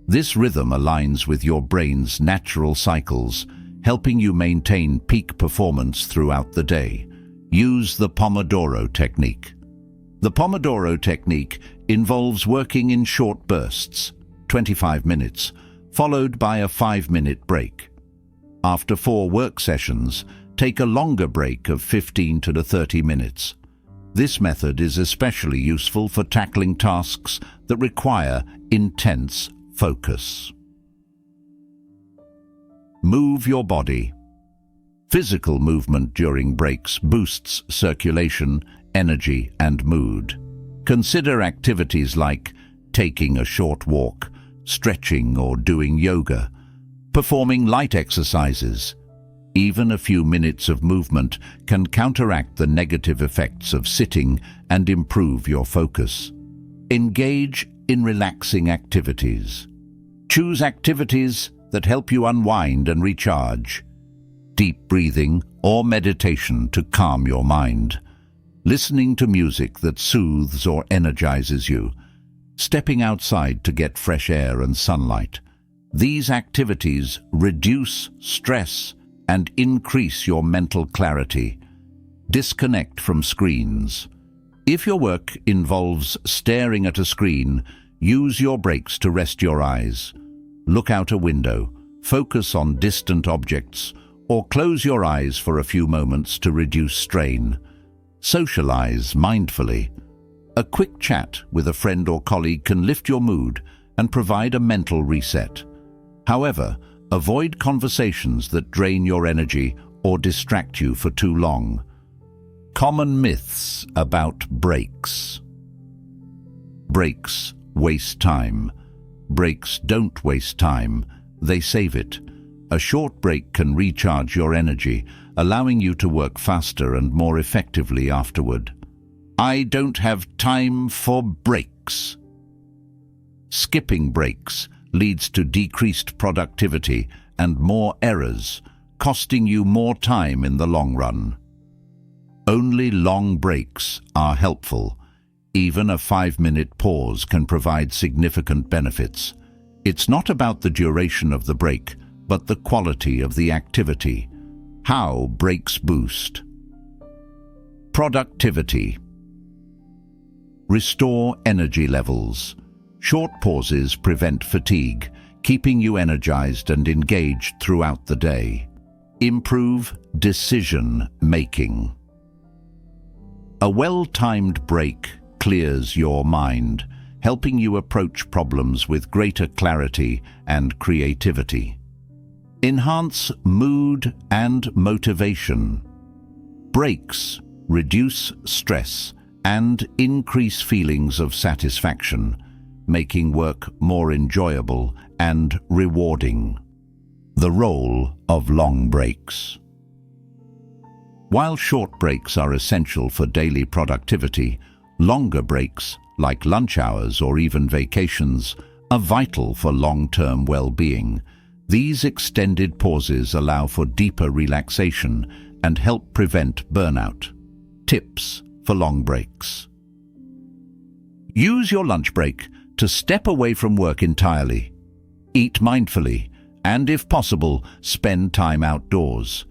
This rhythm aligns with your brain's natural cycles, helping you maintain peak performance throughout the day. Use the Pomodoro technique. The Pomodoro technique involves working in short bursts, 25 minutes, followed by a 5-minute break. After 4 work sessions, take a longer break of 15 to 30 minutes. This method is especially useful for tackling tasks that require intense focus. Move your body. Physical movement during breaks boosts circulation, energy, and mood. Consider activities like taking a short walk, stretching or doing yoga, performing light exercises. Even a few minutes of movement can counteract the negative effects of sitting and improve your focus. Engage in relaxing activities. Choose activities that help you unwind and recharge. Deep breathing or meditation to calm your mind. Listening to music that soothes or energizes you. Stepping outside to get fresh air and sunlight. These activities reduce stress and increase your mental clarity. Disconnect from screens. If your work involves staring at a screen, use your breaks to rest your eyes. Look out a window, focus on distant objects, or close your eyes for a few moments to reduce strain. Socialize mindfully. A quick chat with a friend or colleague can lift your mood and provide a mental reset. However, avoid conversations that drain your energy or distract you for too long. Common myths about breaks. Breaks waste time. Breaks don't waste time, they save it. A short break can recharge your energy, allowing you to work faster and more effectively afterward. I don't have time for breaks. Skipping breaks leads to decreased productivity and more errors, costing you more time in the long run. Only long breaks are helpful. Even a 5-minute pause can provide significant benefits. It's not about the duration of the break, but the quality of the activity. How breaks boost productivity. Restore energy levels. Short pauses prevent fatigue, keeping you energized and engaged throughout the day. Improve decision-making. A well-timed break clears your mind, helping you approach problems with greater clarity and creativity. Enhance mood and motivation. Breaks reduce stress and increase feelings of satisfaction, making work more enjoyable and rewarding. The role of long breaks. While short breaks are essential for daily productivity, longer breaks, like lunch hours or even vacations, are vital for long-term well-being. These extended pauses allow for deeper relaxation and help prevent burnout. Tips for long breaks. Use your lunch break to step away from work entirely. Eat mindfully, and if possible, spend time outdoors.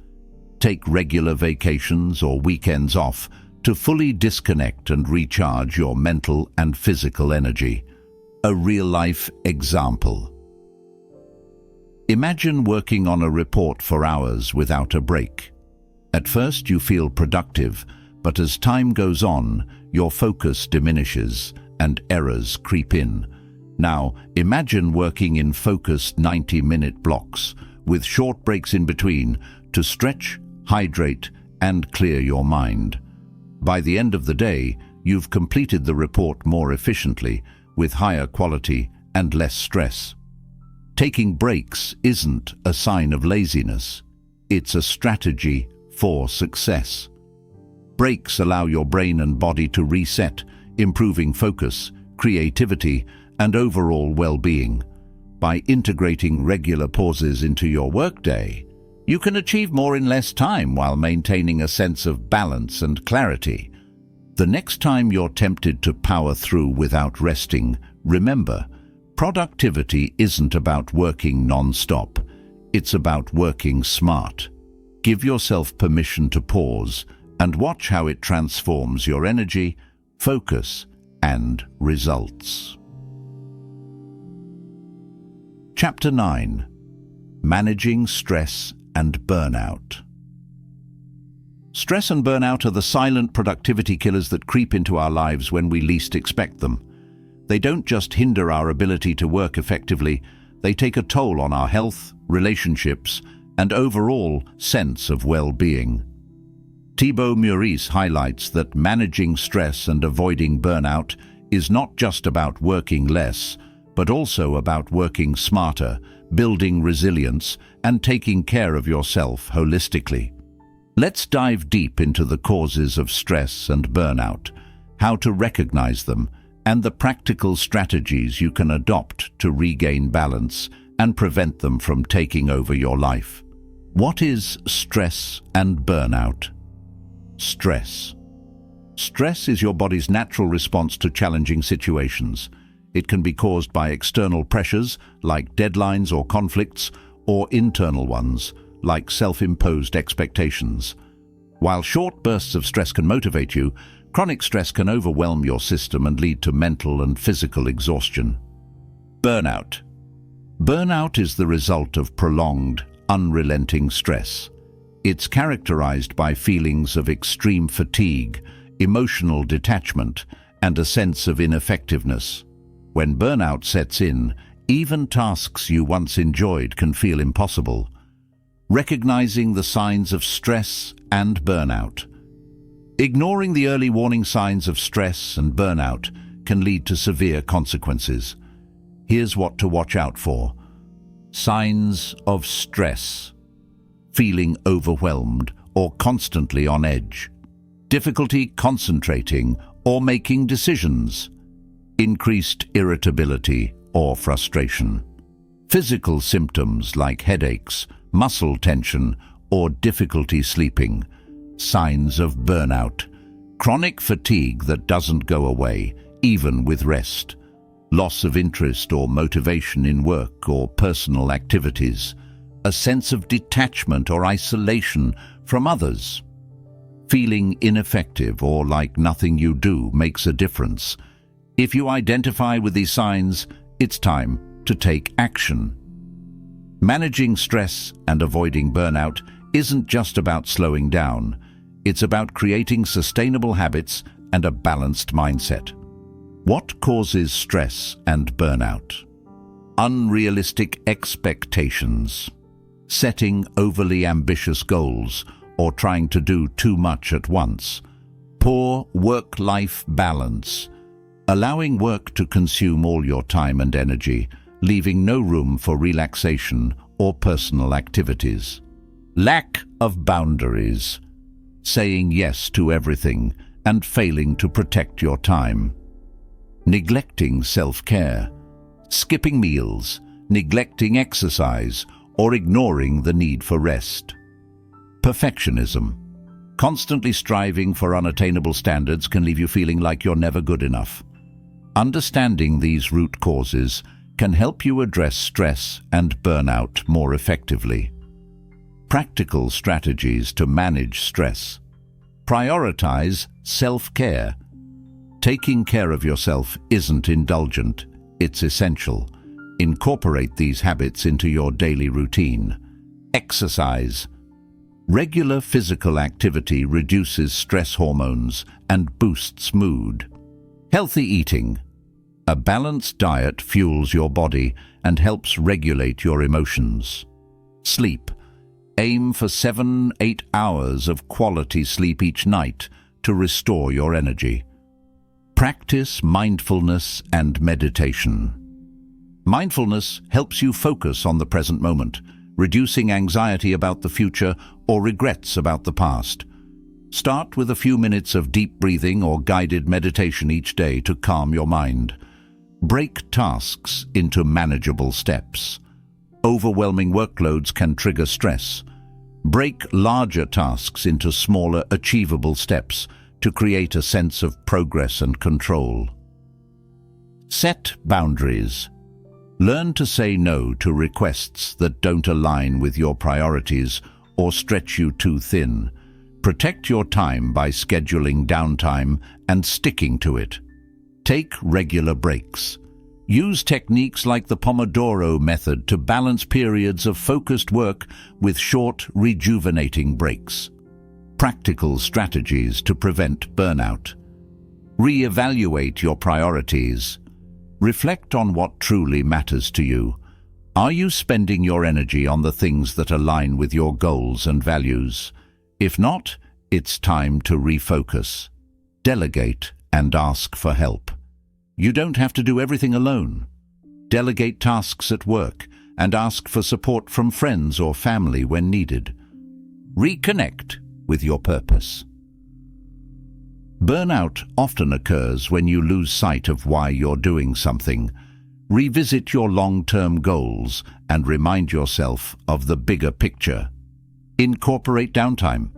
Take regular vacations or weekends off to fully disconnect and recharge your mental and physical energy. A real-life example. Imagine working on a report for hours without a break. At first you feel productive, but as time goes on, your focus diminishes and errors creep in. Now, imagine working in focused 90-minute blocks with short breaks in between to stretch, hydrate, and clear your mind. By the end of the day, you've completed the report more efficiently, with higher quality and less stress. Taking breaks isn't a sign of laziness. It's a strategy for success. Breaks allow your brain and body to reset, improving focus, creativity, and overall well-being. By integrating regular pauses into your workday, you can achieve more in less time while maintaining a sense of balance and clarity. The next time you're tempted to power through without resting, remember, productivity isn't about working non-stop. It's about working smart. Give yourself permission to pause and watch how it transforms your energy, focus, and results. Chapter 9. Managing Stress and Burnout. Stress and burnout are the silent productivity killers that creep into our lives when we least expect them. They don't just hinder our ability to work effectively, they take a toll on our health, relationships, and overall sense of well-being. Thibaut Meurisse highlights that managing stress and avoiding burnout is not just about working less, but also about working smarter, building resilience, and taking care of yourself holistically. Let's dive deep into the causes of stress and burnout, how to recognize them, and the practical strategies you can adopt to regain balance and prevent them from taking over your life. What is stress and burnout? Stress. Stress is your body's natural response to challenging situations. It can be caused by external pressures, like deadlines or conflicts, or internal ones, like self-imposed expectations. While short bursts of stress can motivate you, chronic stress can overwhelm your system and lead to mental and physical exhaustion. Burnout. Burnout is the result of prolonged, unrelenting stress. It's characterized by feelings of extreme fatigue, emotional detachment, and a sense of ineffectiveness. When burnout sets in, even tasks you once enjoyed can feel impossible. Recognizing the signs of stress and burnout. Ignoring the early warning signs of stress and burnout can lead to severe consequences. Here's what to watch out for. Signs of stress. Feeling overwhelmed or constantly on edge. Difficulty concentrating or making decisions. Increased irritability or frustration. Physical symptoms like headaches, muscle tension, or difficulty sleeping. Signs of burnout. Chronic fatigue that doesn't go away, even with rest. Loss of interest or motivation in work or personal activities. A sense of detachment or isolation from others. Feeling ineffective or like nothing you do makes a difference. If you identify with these signs, it's time to take action. Managing stress and avoiding burnout isn't just about slowing down. It's about creating sustainable habits and a balanced mindset. What causes stress and burnout? Unrealistic expectations. Setting overly ambitious goals or trying to do too much at once. Poor work-life balance. Allowing work to consume all your time and energy, leaving no room for relaxation or personal activities. Lack of boundaries. Saying yes to everything and failing to protect your time. Neglecting self-care. Skipping meals, neglecting exercise, or ignoring the need for rest. Perfectionism. Constantly striving for unattainable standards can leave you feeling like you're never good enough. Understanding these root causes can help you address stress and burnout more effectively. Practical strategies to manage stress. Prioritize self-care. Taking care of yourself isn't indulgent, it's essential. Incorporate these habits into your daily routine. Exercise. Regular physical activity reduces stress hormones and boosts mood. Healthy eating. A balanced diet fuels your body and helps regulate your emotions. Sleep. Aim for 7-8 hours of quality sleep each night to restore your energy. Practice mindfulness and meditation. Mindfulness helps you focus on the present moment, reducing anxiety about the future or regrets about the past. Start with a few minutes of deep breathing or guided meditation each day to calm your mind. Break tasks into manageable steps. Overwhelming workloads can trigger stress. Break larger tasks into smaller, achievable steps to create a sense of progress and control. Set boundaries. Learn to say no to requests that don't align with your priorities or stretch you too thin. Protect your time by scheduling downtime and sticking to it. Take regular breaks. Use techniques like the Pomodoro method to balance periods of focused work with short, rejuvenating breaks. Practical strategies to prevent burnout. Re-evaluate your priorities. Reflect on what truly matters to you. Are you spending your energy on the things that align with your goals and values? If not, it's time to refocus. Delegate and ask for help. You don't have to do everything alone. Delegate tasks at work and ask for support from friends or family when needed. Reconnect with your purpose. Burnout often occurs when you lose sight of why you're doing something. Revisit your long-term goals and remind yourself of the bigger picture. Incorporate downtime.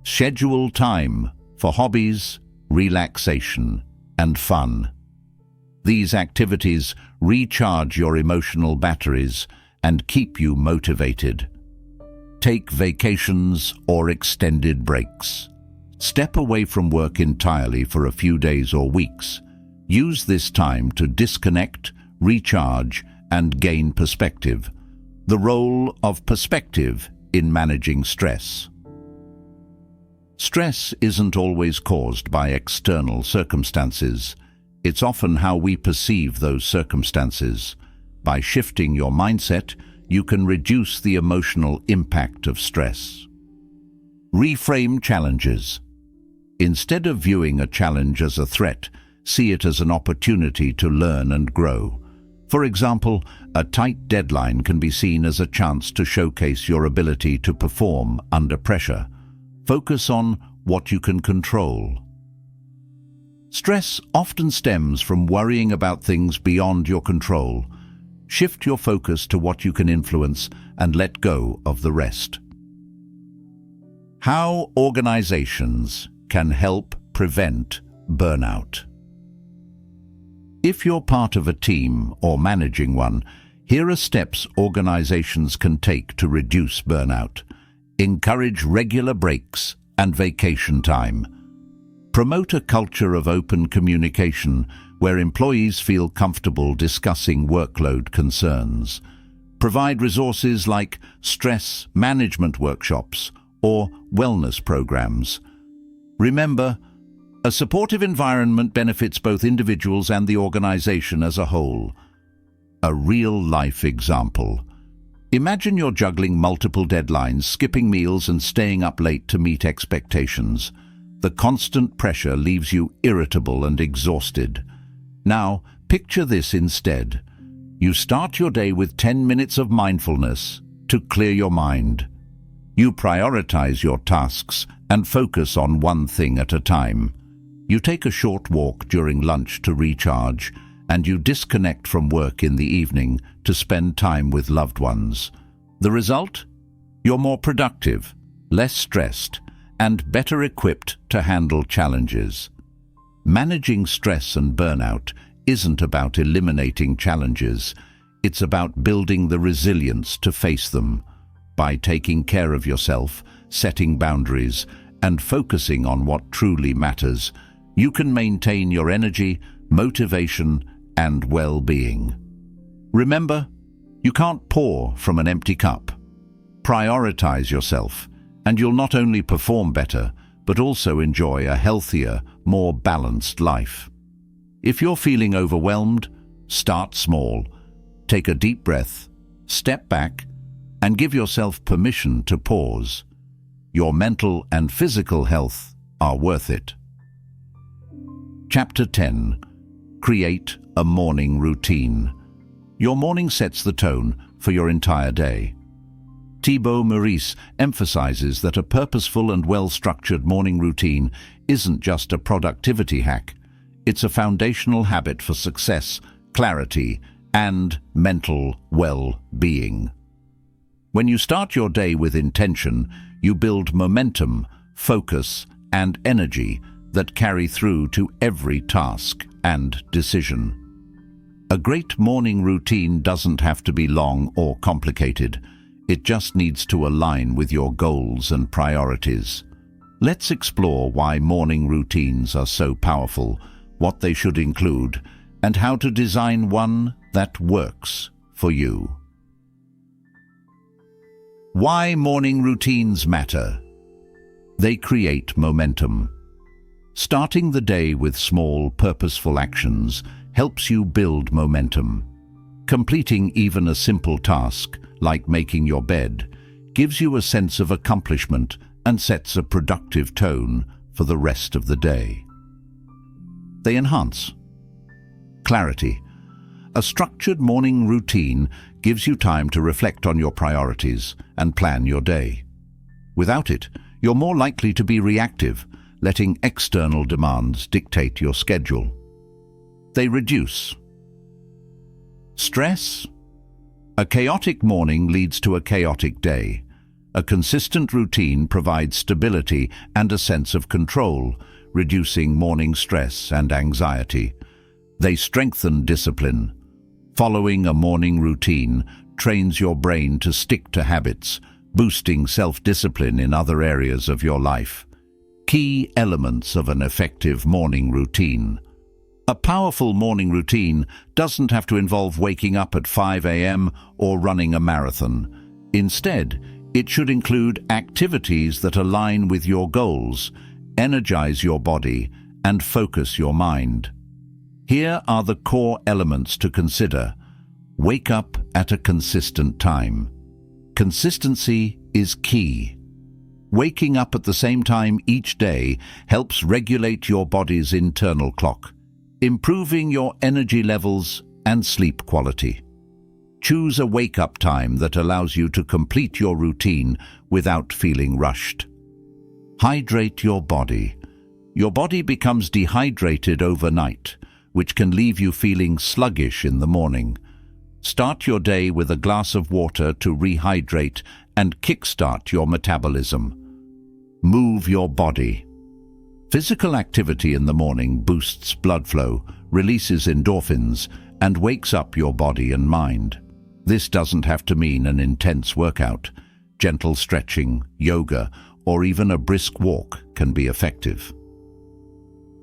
Schedule time for hobbies, relaxation, and fun. These activities recharge your emotional batteries and keep you motivated. Take vacations or extended breaks. Step away from work entirely for a few days or weeks. Use this time to disconnect, recharge, and gain perspective. The role of perspective in managing stress. Stress isn't always caused by external circumstances. It's often how we perceive those circumstances. By shifting your mindset, you can reduce the emotional impact of stress. Reframe challenges. Instead of viewing a challenge as a threat, see it as an opportunity to learn and grow. For example, a tight deadline can be seen as a chance to showcase your ability to perform under pressure. Focus on what you can control. Stress often stems from worrying about things beyond your control. Shift your focus to what you can influence and let go of the rest. How organizations can help prevent burnout. If you're part of a team or managing one, here are steps organizations can take to reduce burnout. Encourage regular breaks and vacation time. Promote a culture of open communication where employees feel comfortable discussing workload concerns. Provide resources like stress management workshops or wellness programs. Remember, a supportive environment benefits both individuals and the organization as a whole. A real-life example. Imagine you're juggling multiple deadlines, skipping meals and staying up late to meet expectations. The constant pressure leaves you irritable and exhausted. Now, picture this instead. You start your day with 10 minutes of mindfulness to clear your mind. You prioritize your tasks and focus on one thing at a time. You take a short walk during lunch to recharge, and you disconnect from work in the evening to spend time with loved ones. The result? You're more productive, less stressed, and better equipped to handle challenges. Managing stress and burnout isn't about eliminating challenges. It's about building the resilience to face them. By taking care of yourself, setting boundaries, and focusing on what truly matters, you can maintain your energy, motivation, and well-being. Remember, you can't pour from an empty cup. Prioritize yourself, and you'll not only perform better, but also enjoy a healthier, more balanced life. If you're feeling overwhelmed, start small. Take a deep breath, step back, and give yourself permission to pause. Your mental and physical health are worth it. Chapter 10. Create a morning routine. Your morning sets the tone for your entire day. Thibaut Meurisse emphasizes that a purposeful and well-structured morning routine isn't just a productivity hack. It's a foundational habit for success, clarity, and mental well-being. When you start your day with intention, you build momentum, focus, and energy that carry through to every task and decision. A great morning routine doesn't have to be long or complicated. It just needs to align with your goals and priorities. Let's explore why morning routines are so powerful, what they should include, and how to design one that works for you. Why morning routines matter. They create momentum. Starting the day with small, purposeful actions helps you build momentum. Completing even a simple task, like making your bed, gives you a sense of accomplishment and sets a productive tone for the rest of the day. They enhance clarity. A structured morning routine gives you time to reflect on your priorities and plan your day. Without it, you're more likely to be reactive, letting external demands dictate your schedule. They reduce stress. A chaotic morning leads to a chaotic day. A consistent routine provides stability and a sense of control, reducing morning stress and anxiety. They strengthen discipline. Following a morning routine trains your brain to stick to habits, boosting self-discipline in other areas of your life. Key elements of an effective morning routine. A powerful morning routine doesn't have to involve waking up at 5 a.m. or running a marathon. Instead, it should include activities that align with your goals, energize your body, and focus your mind. Here are the core elements to consider. Wake up at a consistent time. Consistency is key. Waking up at the same time each day helps regulate your body's internal clock, improving your energy levels and sleep quality. Choose a wake-up time that allows you to complete your routine without feeling rushed. Hydrate your body. Your body becomes dehydrated overnight, which can leave you feeling sluggish in the morning. Start your day with a glass of water to rehydrate and kickstart your metabolism. Move your body. Physical activity in the morning boosts blood flow, releases endorphins, and wakes up your body and mind. This doesn't have to mean an intense workout. Gentle stretching, yoga, or even a brisk walk can be effective.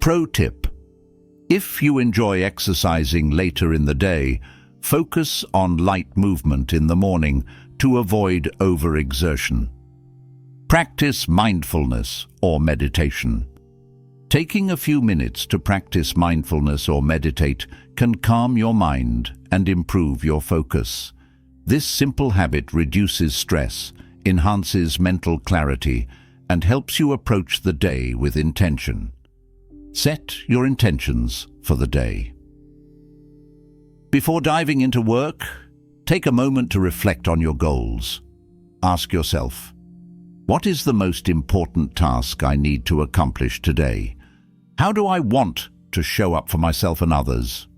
Pro tip: if you enjoy exercising later in the day, focus on light movement in the morning to avoid overexertion. Practice mindfulness or meditation. Taking a few minutes to practice mindfulness or meditate can calm your mind and improve your focus. This simple habit reduces stress, enhances mental clarity, and helps you approach the day with intention. Set your intentions for the day. Before diving into work, take a moment to reflect on your goals. Ask yourself, what is the most important task I need to accomplish today? How do I want to show up for myself and others?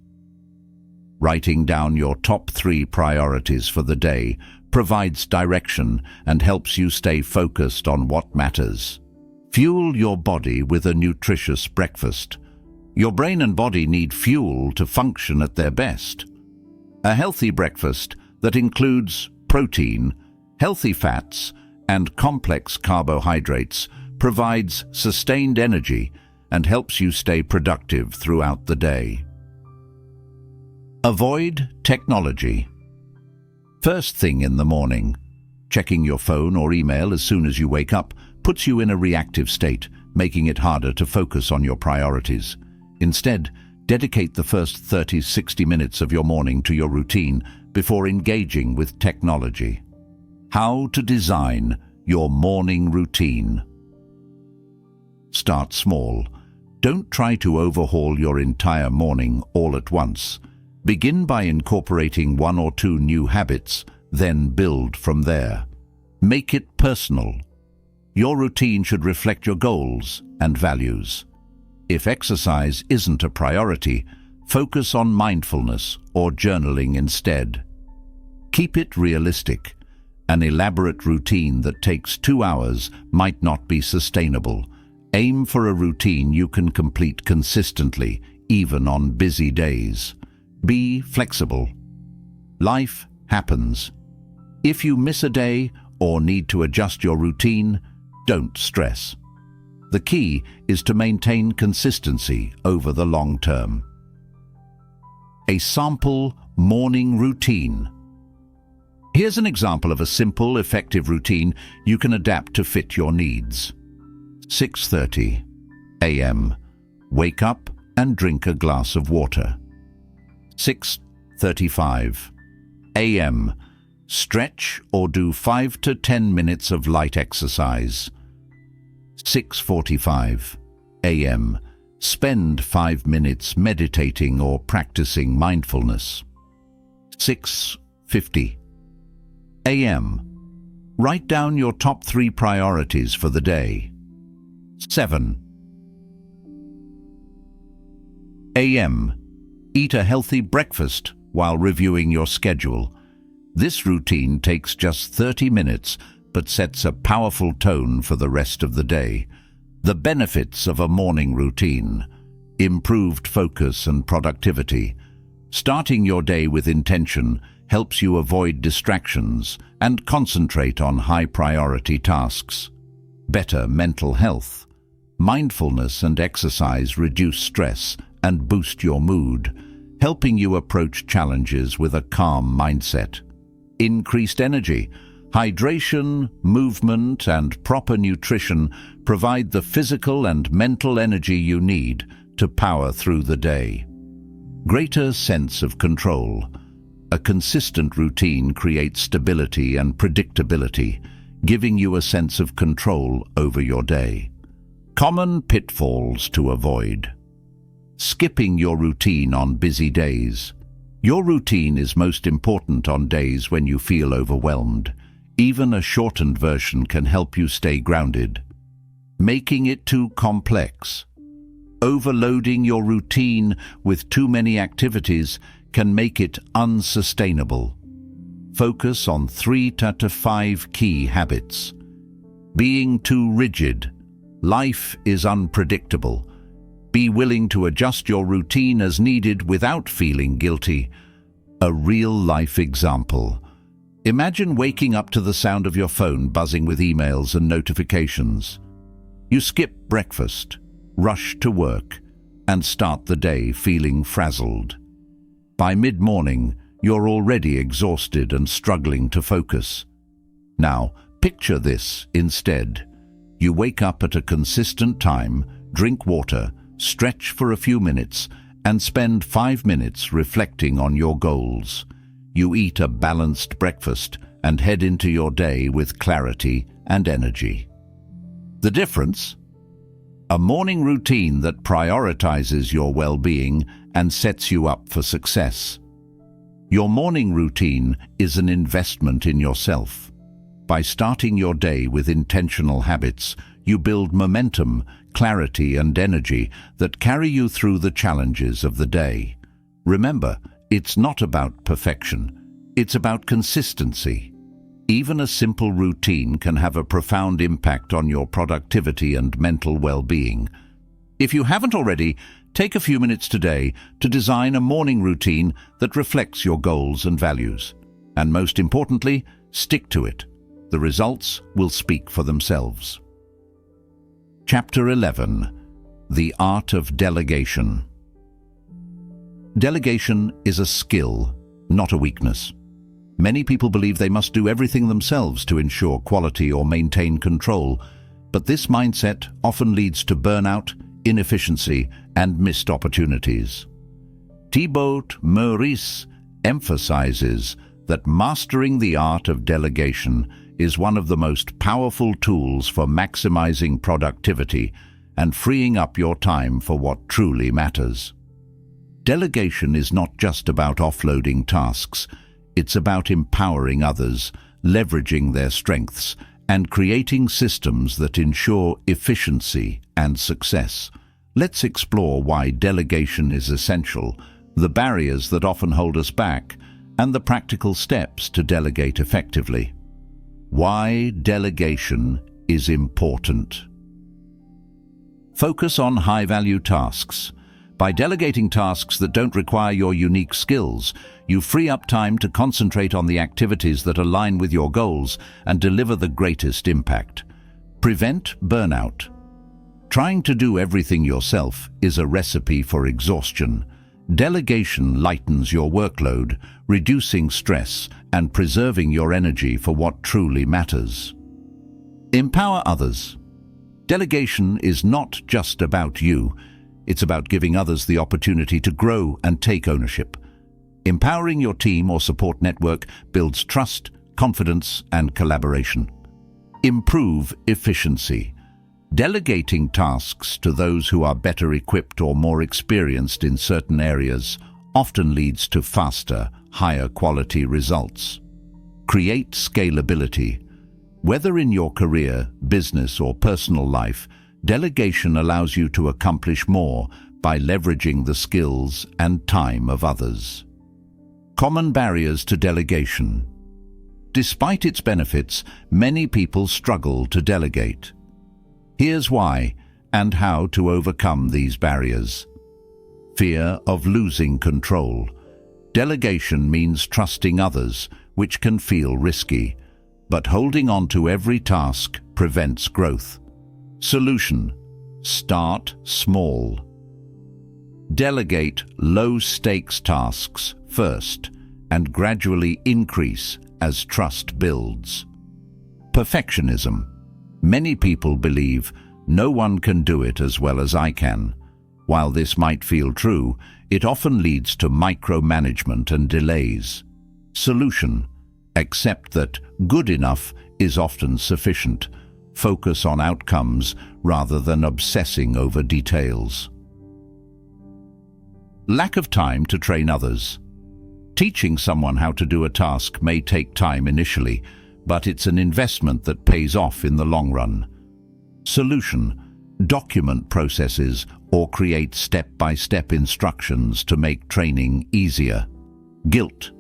Writing down your top 3 priorities for the day provides direction and helps you stay focused on what matters. Fuel your body with a nutritious breakfast. Your brain and body need fuel to function at their best. A healthy breakfast that includes protein, healthy fats, and complex carbohydrates provides sustained energy and helps you stay productive throughout the day. Avoid technology. First thing in the morning, checking your phone or email as soon as you wake up puts you in a reactive state, making it harder to focus on your priorities. Instead, dedicate the first 30-60 minutes of your morning to your routine before engaging with technology. How to design your morning routine. Start small. Don't try to overhaul your entire morning all at once. Begin by incorporating 1 or 2 new habits, then build from there. Make it personal. Your routine should reflect your goals and values. If exercise isn't a priority, focus on mindfulness or journaling instead. Keep it realistic. An elaborate routine that takes 2 hours might not be sustainable. Aim for a routine you can complete consistently, even on busy days. Be flexible. Life happens. If you miss a day or need to adjust your routine, don't stress. The key is to maintain consistency over the long term. A sample morning routine. Here's an example of a simple, effective routine you can adapt to fit your needs. 6:30 a.m. Wake up and drink a glass of water. 6:35 a.m. Stretch or do 5 to 10 minutes of light exercise. 6:45 a.m. Spend 5 minutes meditating or practicing mindfulness. 6:50 a.m. Write down your top 3 priorities for the day. 7 a.m. Eat a healthy breakfast while reviewing your schedule. This routine takes just 30 minutes but sets a powerful tone for the rest of the day. The benefits of a morning routine: improved focus and productivity. Starting your day with intention helps you avoid distractions and concentrate on high-priority tasks. Better mental health. Mindfulness and exercise reduce stress and boost your mood, helping you approach challenges with a calm mindset. Increased energy. Hydration, movement, and proper nutrition provide the physical and mental energy you need to power through the day. Greater sense of control. A consistent routine creates stability and predictability, giving you a sense of control over your day. Common pitfalls to avoid. Skipping your routine on busy days. Your routine is most important on days when you feel overwhelmed. Even a shortened version can help you stay grounded. Making it too complex. Overloading your routine with too many activities can make it unsustainable. Focus on 3 to 5 key habits. Being too rigid. Life is unpredictable. Be willing to adjust your routine as needed without feeling guilty. A real-life example. Imagine waking up to the sound of your phone buzzing with emails and notifications. You skip breakfast, rush to work, and start the day feeling frazzled. By mid-morning, you're already exhausted and struggling to focus. Now, picture this instead. You wake up at a consistent time, drink water, stretch for a few minutes, and spend 5 minutes reflecting on your goals. You eat a balanced breakfast and head into your day with clarity and energy. The difference? A morning routine that prioritizes your well-being and sets you up for success. Your morning routine is an investment in yourself. By starting your day with intentional habits, you build momentum, clarity, and energy that carry you through the challenges of the day. Remember, it's not about perfection. It's about consistency. Even a simple routine can have a profound impact on your productivity and mental well-being. If you haven't already, take a few minutes today to design a morning routine that reflects your goals and values. And most importantly, stick to it. The results will speak for themselves. Chapter 11. The Art of Delegation. Delegation is a skill, not a weakness. Many people believe they must do everything themselves to ensure quality or maintain control, but this mindset often leads to burnout, inefficiency, and missed opportunities. Thibaut Meurisse emphasizes that mastering the art of delegation is one of the most powerful tools for maximizing productivity and freeing up your time for what truly matters. Delegation is not just about offloading tasks, it's about empowering others, leveraging their strengths, and creating systems that ensure efficiency and success. Let's explore why delegation is essential, the barriers that often hold us back, and the practical steps to delegate effectively. Why delegation is important. Focus on high-value tasks. By delegating tasks that don't require your unique skills, you free up time to concentrate on the activities that align with your goals and deliver the greatest impact. Prevent burnout. Trying to do everything yourself is a recipe for exhaustion. Delegation lightens your workload, reducing stress and preserving your energy for what truly matters. Empower others. Delegation is not just about you. It's about giving others the opportunity to grow and take ownership. Empowering your team or support network builds trust, confidence, and collaboration. Improve efficiency. Delegating tasks to those who are better equipped or more experienced in certain areas often leads to faster, higher quality results. Create scalability. Whether in your career, business, or personal life, delegation allows you to accomplish more by leveraging the skills and time of others. Common barriers to delegation. Despite its benefits, many people struggle to delegate. Here's why and how to overcome these barriers. Fear of losing control. Delegation means trusting others, which can feel risky, but holding on to every task prevents growth. Solution: start small. Delegate low-stakes tasks first and gradually increase as trust builds. Perfectionism. Many people believe no one can do it as well as I can. While this might feel true, it often leads to micromanagement and delays. Solution: accept that good enough is often sufficient. Focus on outcomes rather than obsessing over details. Lack of time to train others. Teaching someone how to do a task may take time initially, but it's an investment that pays off in the long run. Solution: document processes or create step-by-step instructions to make training easier. Guilt.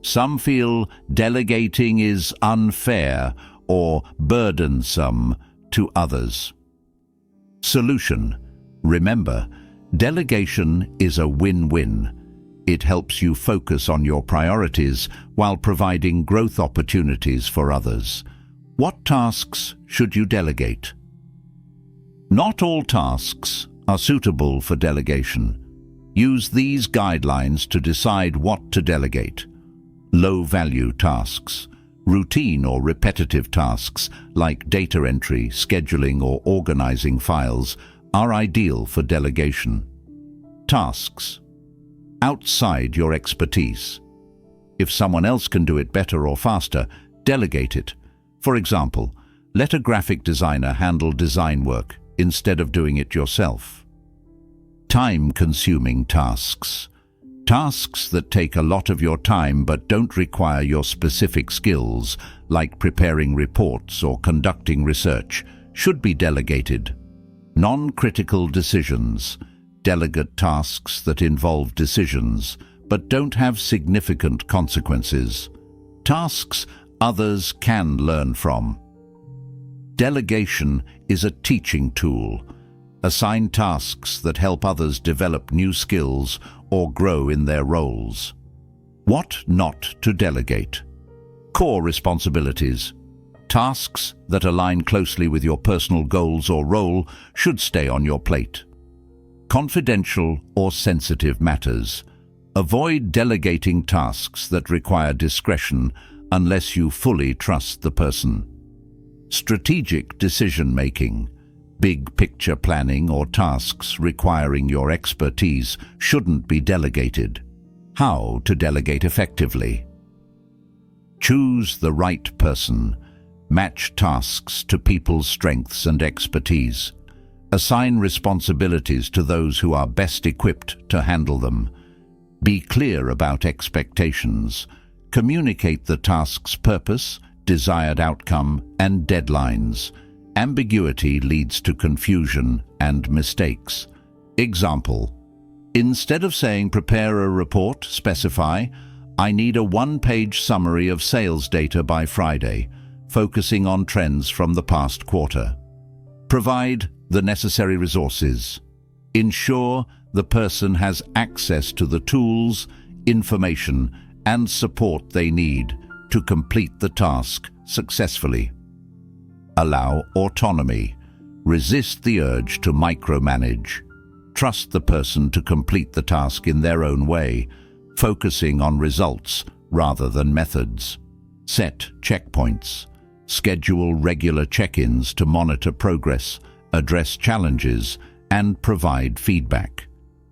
Some feel delegating is unfair or burdensome to others. Solution: remember, delegation is a win-win. It helps you focus on your priorities while providing growth opportunities for others. What tasks should you delegate? Not all tasks are suitable for delegation. Use these guidelines to decide what to delegate. Low-value tasks. Routine or repetitive tasks like data entry, scheduling, or organizing files are ideal for delegation. Tasks outside your expertise. If someone else can do it better or faster, delegate it. For example, let a graphic designer handle design work instead of doing it yourself. Time-consuming tasks. Tasks that take a lot of your time but don't require your specific skills, like preparing reports or conducting research, should be delegated. Non-critical decisions. Delegate tasks that involve decisions but don't have significant consequences. Tasks others can learn from. Delegation is a teaching tool. Assign tasks that help others develop new skills or grow in their roles. What not to delegate. Core responsibilities. Tasks that align closely with your personal goals or role should stay on your plate. Confidential or sensitive matters. Avoid delegating tasks that require discretion unless you fully trust the person. Strategic decision-making. Big picture planning or tasks requiring your expertise shouldn't be delegated. How to delegate effectively. Choose the right person. Match tasks to people's strengths and expertise. Assign responsibilities to those who are best equipped to handle them. Be clear about expectations. Communicate the task's purpose, desired outcome, and deadlines. Ambiguity leads to confusion and mistakes. Example: instead of saying prepare a report, specify I need a one-page summary of sales data by Friday, focusing on trends from the past quarter. Provide the necessary resources. Ensure the person has access to the tools, information, and support they need to complete the task successfully. Allow autonomy. Resist the urge to micromanage. Trust the person to complete the task in their own way, focusing on results rather than methods. Set checkpoints. Schedule regular check-ins to monitor progress, address challenges, and provide feedback.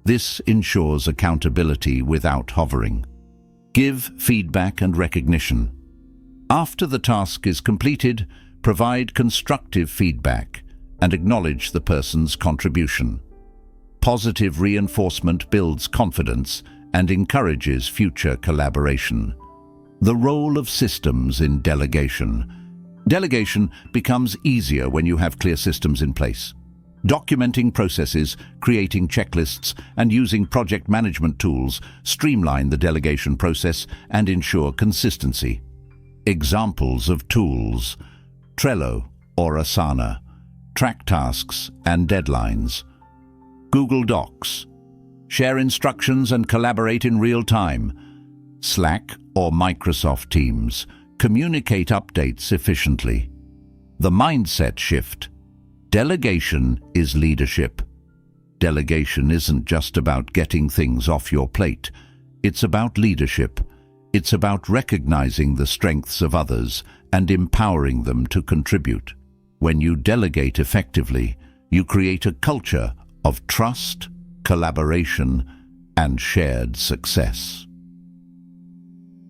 This ensures accountability without hovering. Give feedback and recognition. After the task is completed, provide constructive feedback and acknowledge the person's contribution. Positive reinforcement builds confidence and encourages future collaboration. The role of systems in delegation. Delegation becomes easier when you have clear systems in place. Documenting processes, creating checklists, and using project management tools streamline the delegation process and ensure consistency. Examples of tools: Trello or Asana, track tasks and deadlines. Google Docs, share instructions and collaborate in real time. Slack or Microsoft Teams, communicate updates efficiently. The mindset shift. Delegation is leadership. Delegation isn't just about getting things off your plate. It's about leadership. It's about recognizing the strengths of others and empowering them to contribute. When you delegate effectively, you create a culture of trust, collaboration, and shared success.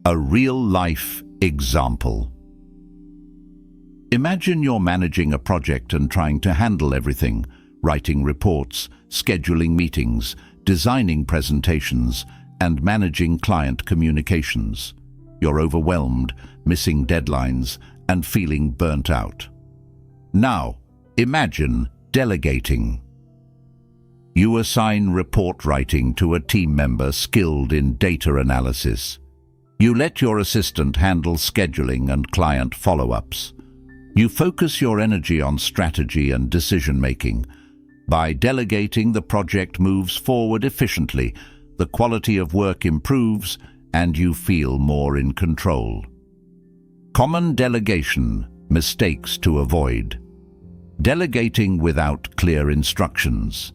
A real-life example. Imagine you're managing a project and trying to handle everything: writing reports, scheduling meetings, designing presentations, and managing client communications. You're overwhelmed, missing deadlines, and feeling burnt out. Now, imagine delegating. You assign report writing to a team member skilled in data analysis. You let your assistant handle scheduling and client follow-ups. You focus your energy on strategy and decision-making. By delegating, the project moves forward efficiently, the quality of work improves, and you feel more in control. Common delegation mistakes to avoid. Delegating without clear instructions.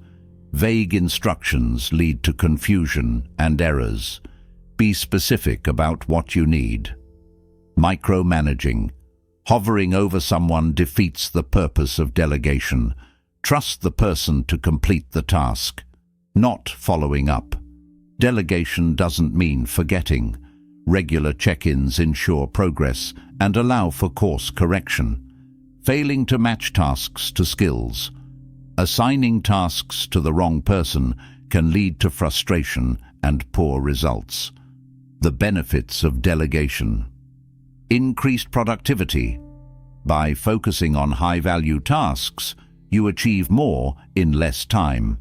Vague instructions lead to confusion and errors. Be specific about what you need. Micromanaging. Hovering over someone defeats the purpose of delegation. Trust the person to complete the task, not following up. Delegation doesn't mean forgetting. Regular check-ins ensure progress and allow for course correction. Failing to match tasks to skills. Assigning tasks to the wrong person can lead to frustration and poor results. The benefits of delegation. Increased productivity. By focusing on high-value tasks, you achieve more in less time.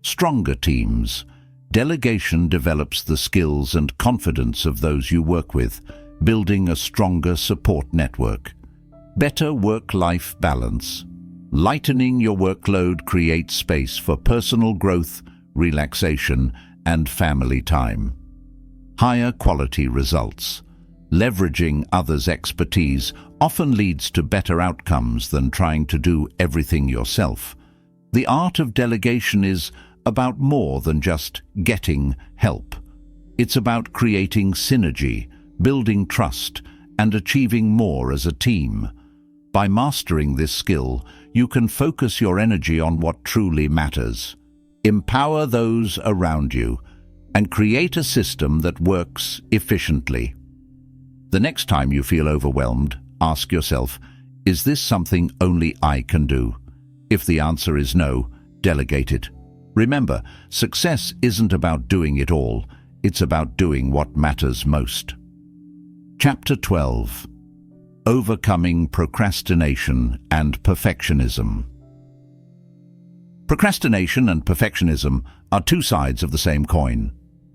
Stronger teams. Delegation develops the skills and confidence of those you work with, building a stronger support network. Better work-life balance. Lightening your workload creates space for personal growth, relaxation, and family time. Higher quality results. Leveraging others' expertise often leads to better outcomes than trying to do everything yourself. The art of delegation is about more than just getting help. It's about creating synergy, building trust, and achieving more as a team. By mastering this skill, you can focus your energy on what truly matters. Empower those around you, and create a system that works efficiently. The next time you feel overwhelmed, ask yourself, is this something only I can do? If the answer is no, delegate it. Remember, success isn't about doing it all, it's about doing what matters most. Chapter 12. Overcoming procrastination and perfectionism. Procrastination and perfectionism are two sides of the same coin.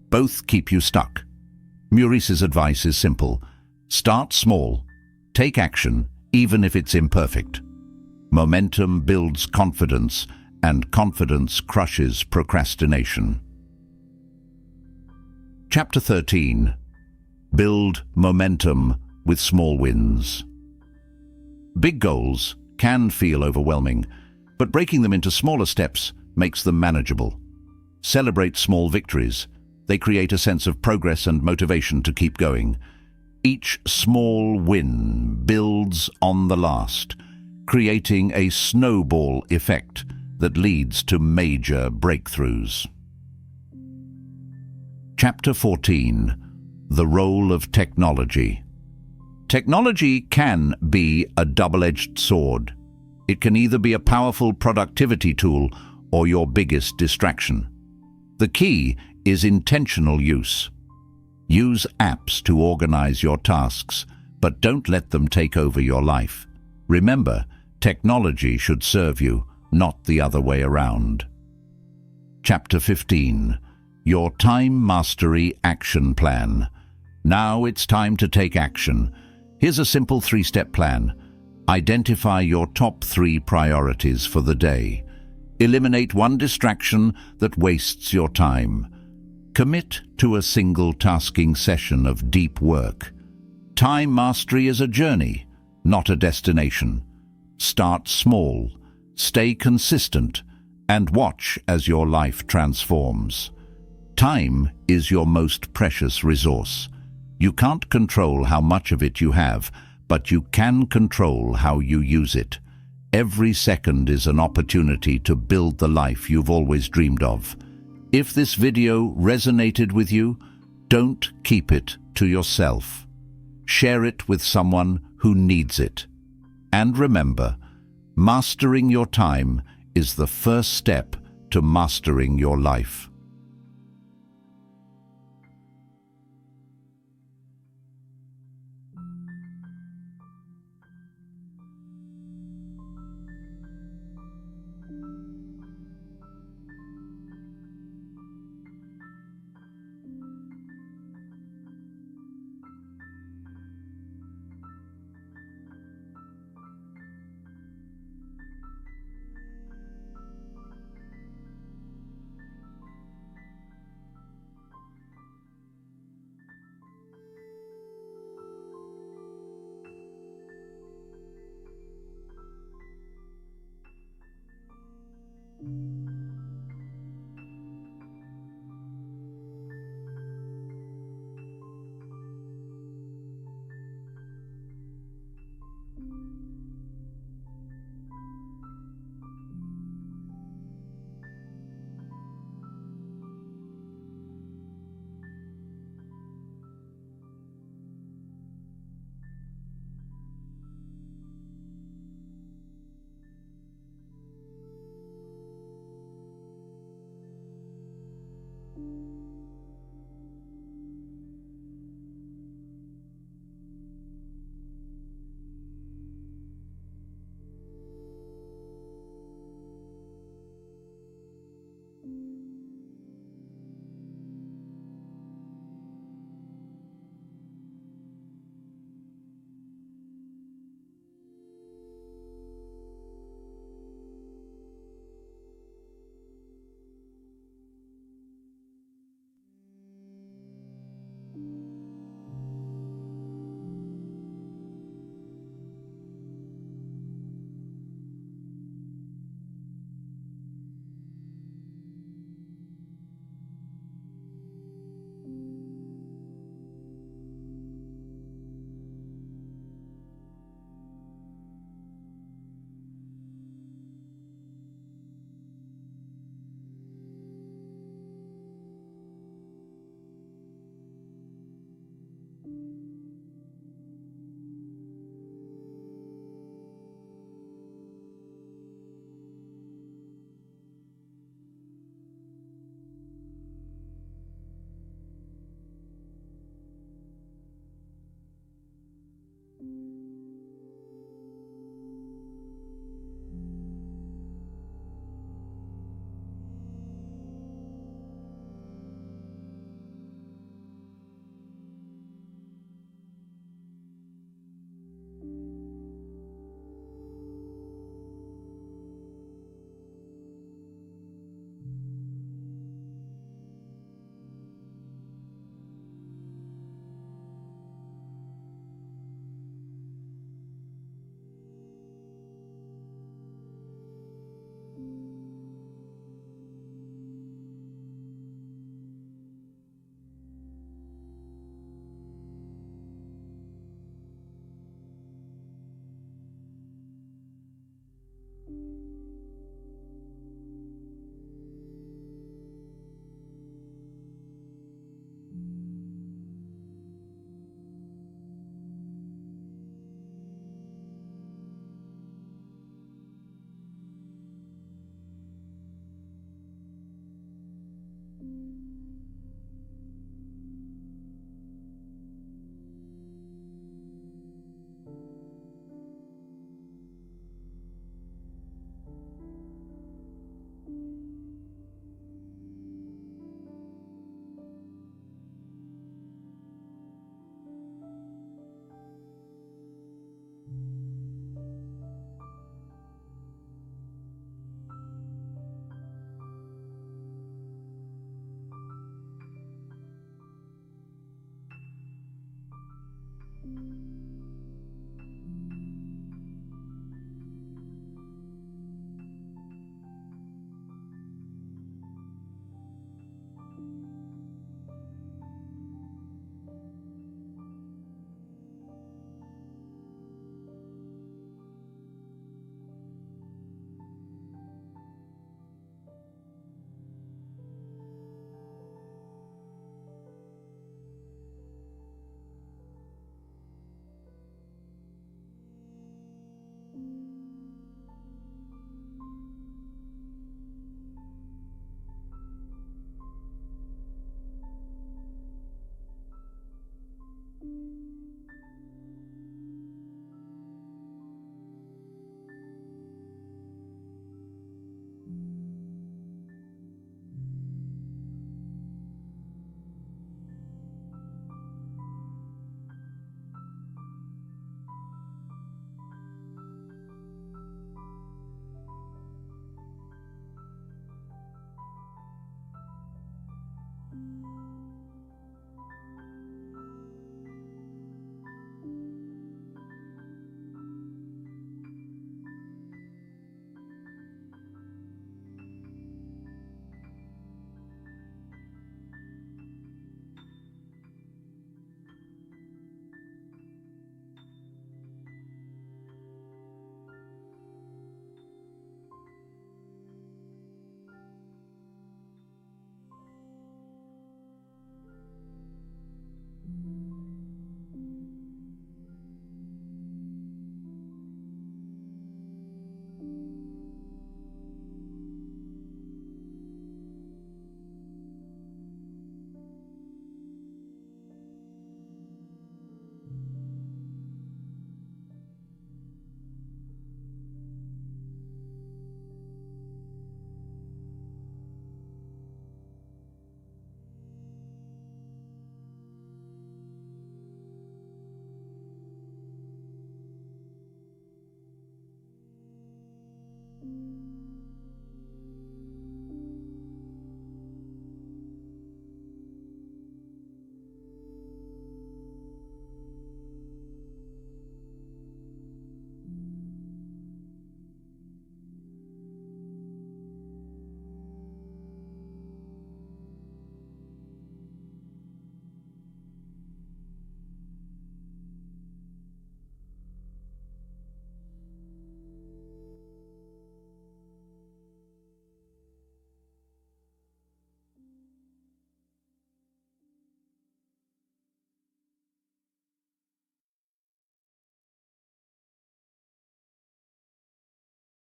Both keep you stuck. Meurisse's advice is simple. Start small. Take action, even if it's imperfect. Momentum builds confidence, and confidence crushes procrastination. Chapter 13. Build momentum with small wins. Big goals can feel overwhelming, but breaking them into smaller steps makes them manageable. Celebrate small victories. They create a sense of progress and motivation to keep going. Each small win builds on the last, creating a snowball effect that leads to major breakthroughs. Chapter 14. The role of technology. Technology can be a double-edged sword. It can either be a powerful productivity tool or your biggest distraction. The key is intentional use. Use apps to organize your tasks, but don't let them take over your life. Remember, technology should serve you, not the other way around. Chapter 15. Your Time Mastery Action Plan. Now it's time to take action. Here's a simple 3-step plan. Identify your top 3 priorities for the day. Eliminate one distraction that wastes your time. Commit to a single tasking session of deep work. Time mastery is a journey, not a destination. Start small, stay consistent, and watch as your life transforms. Time is your most precious resource. You can't control how much of it you have, but you can control how you use it. Every second is an opportunity to build the life you've always dreamed of. If this video resonated with you, don't keep it to yourself. Share it with someone who needs it. And remember, mastering your time is the first step to mastering your life.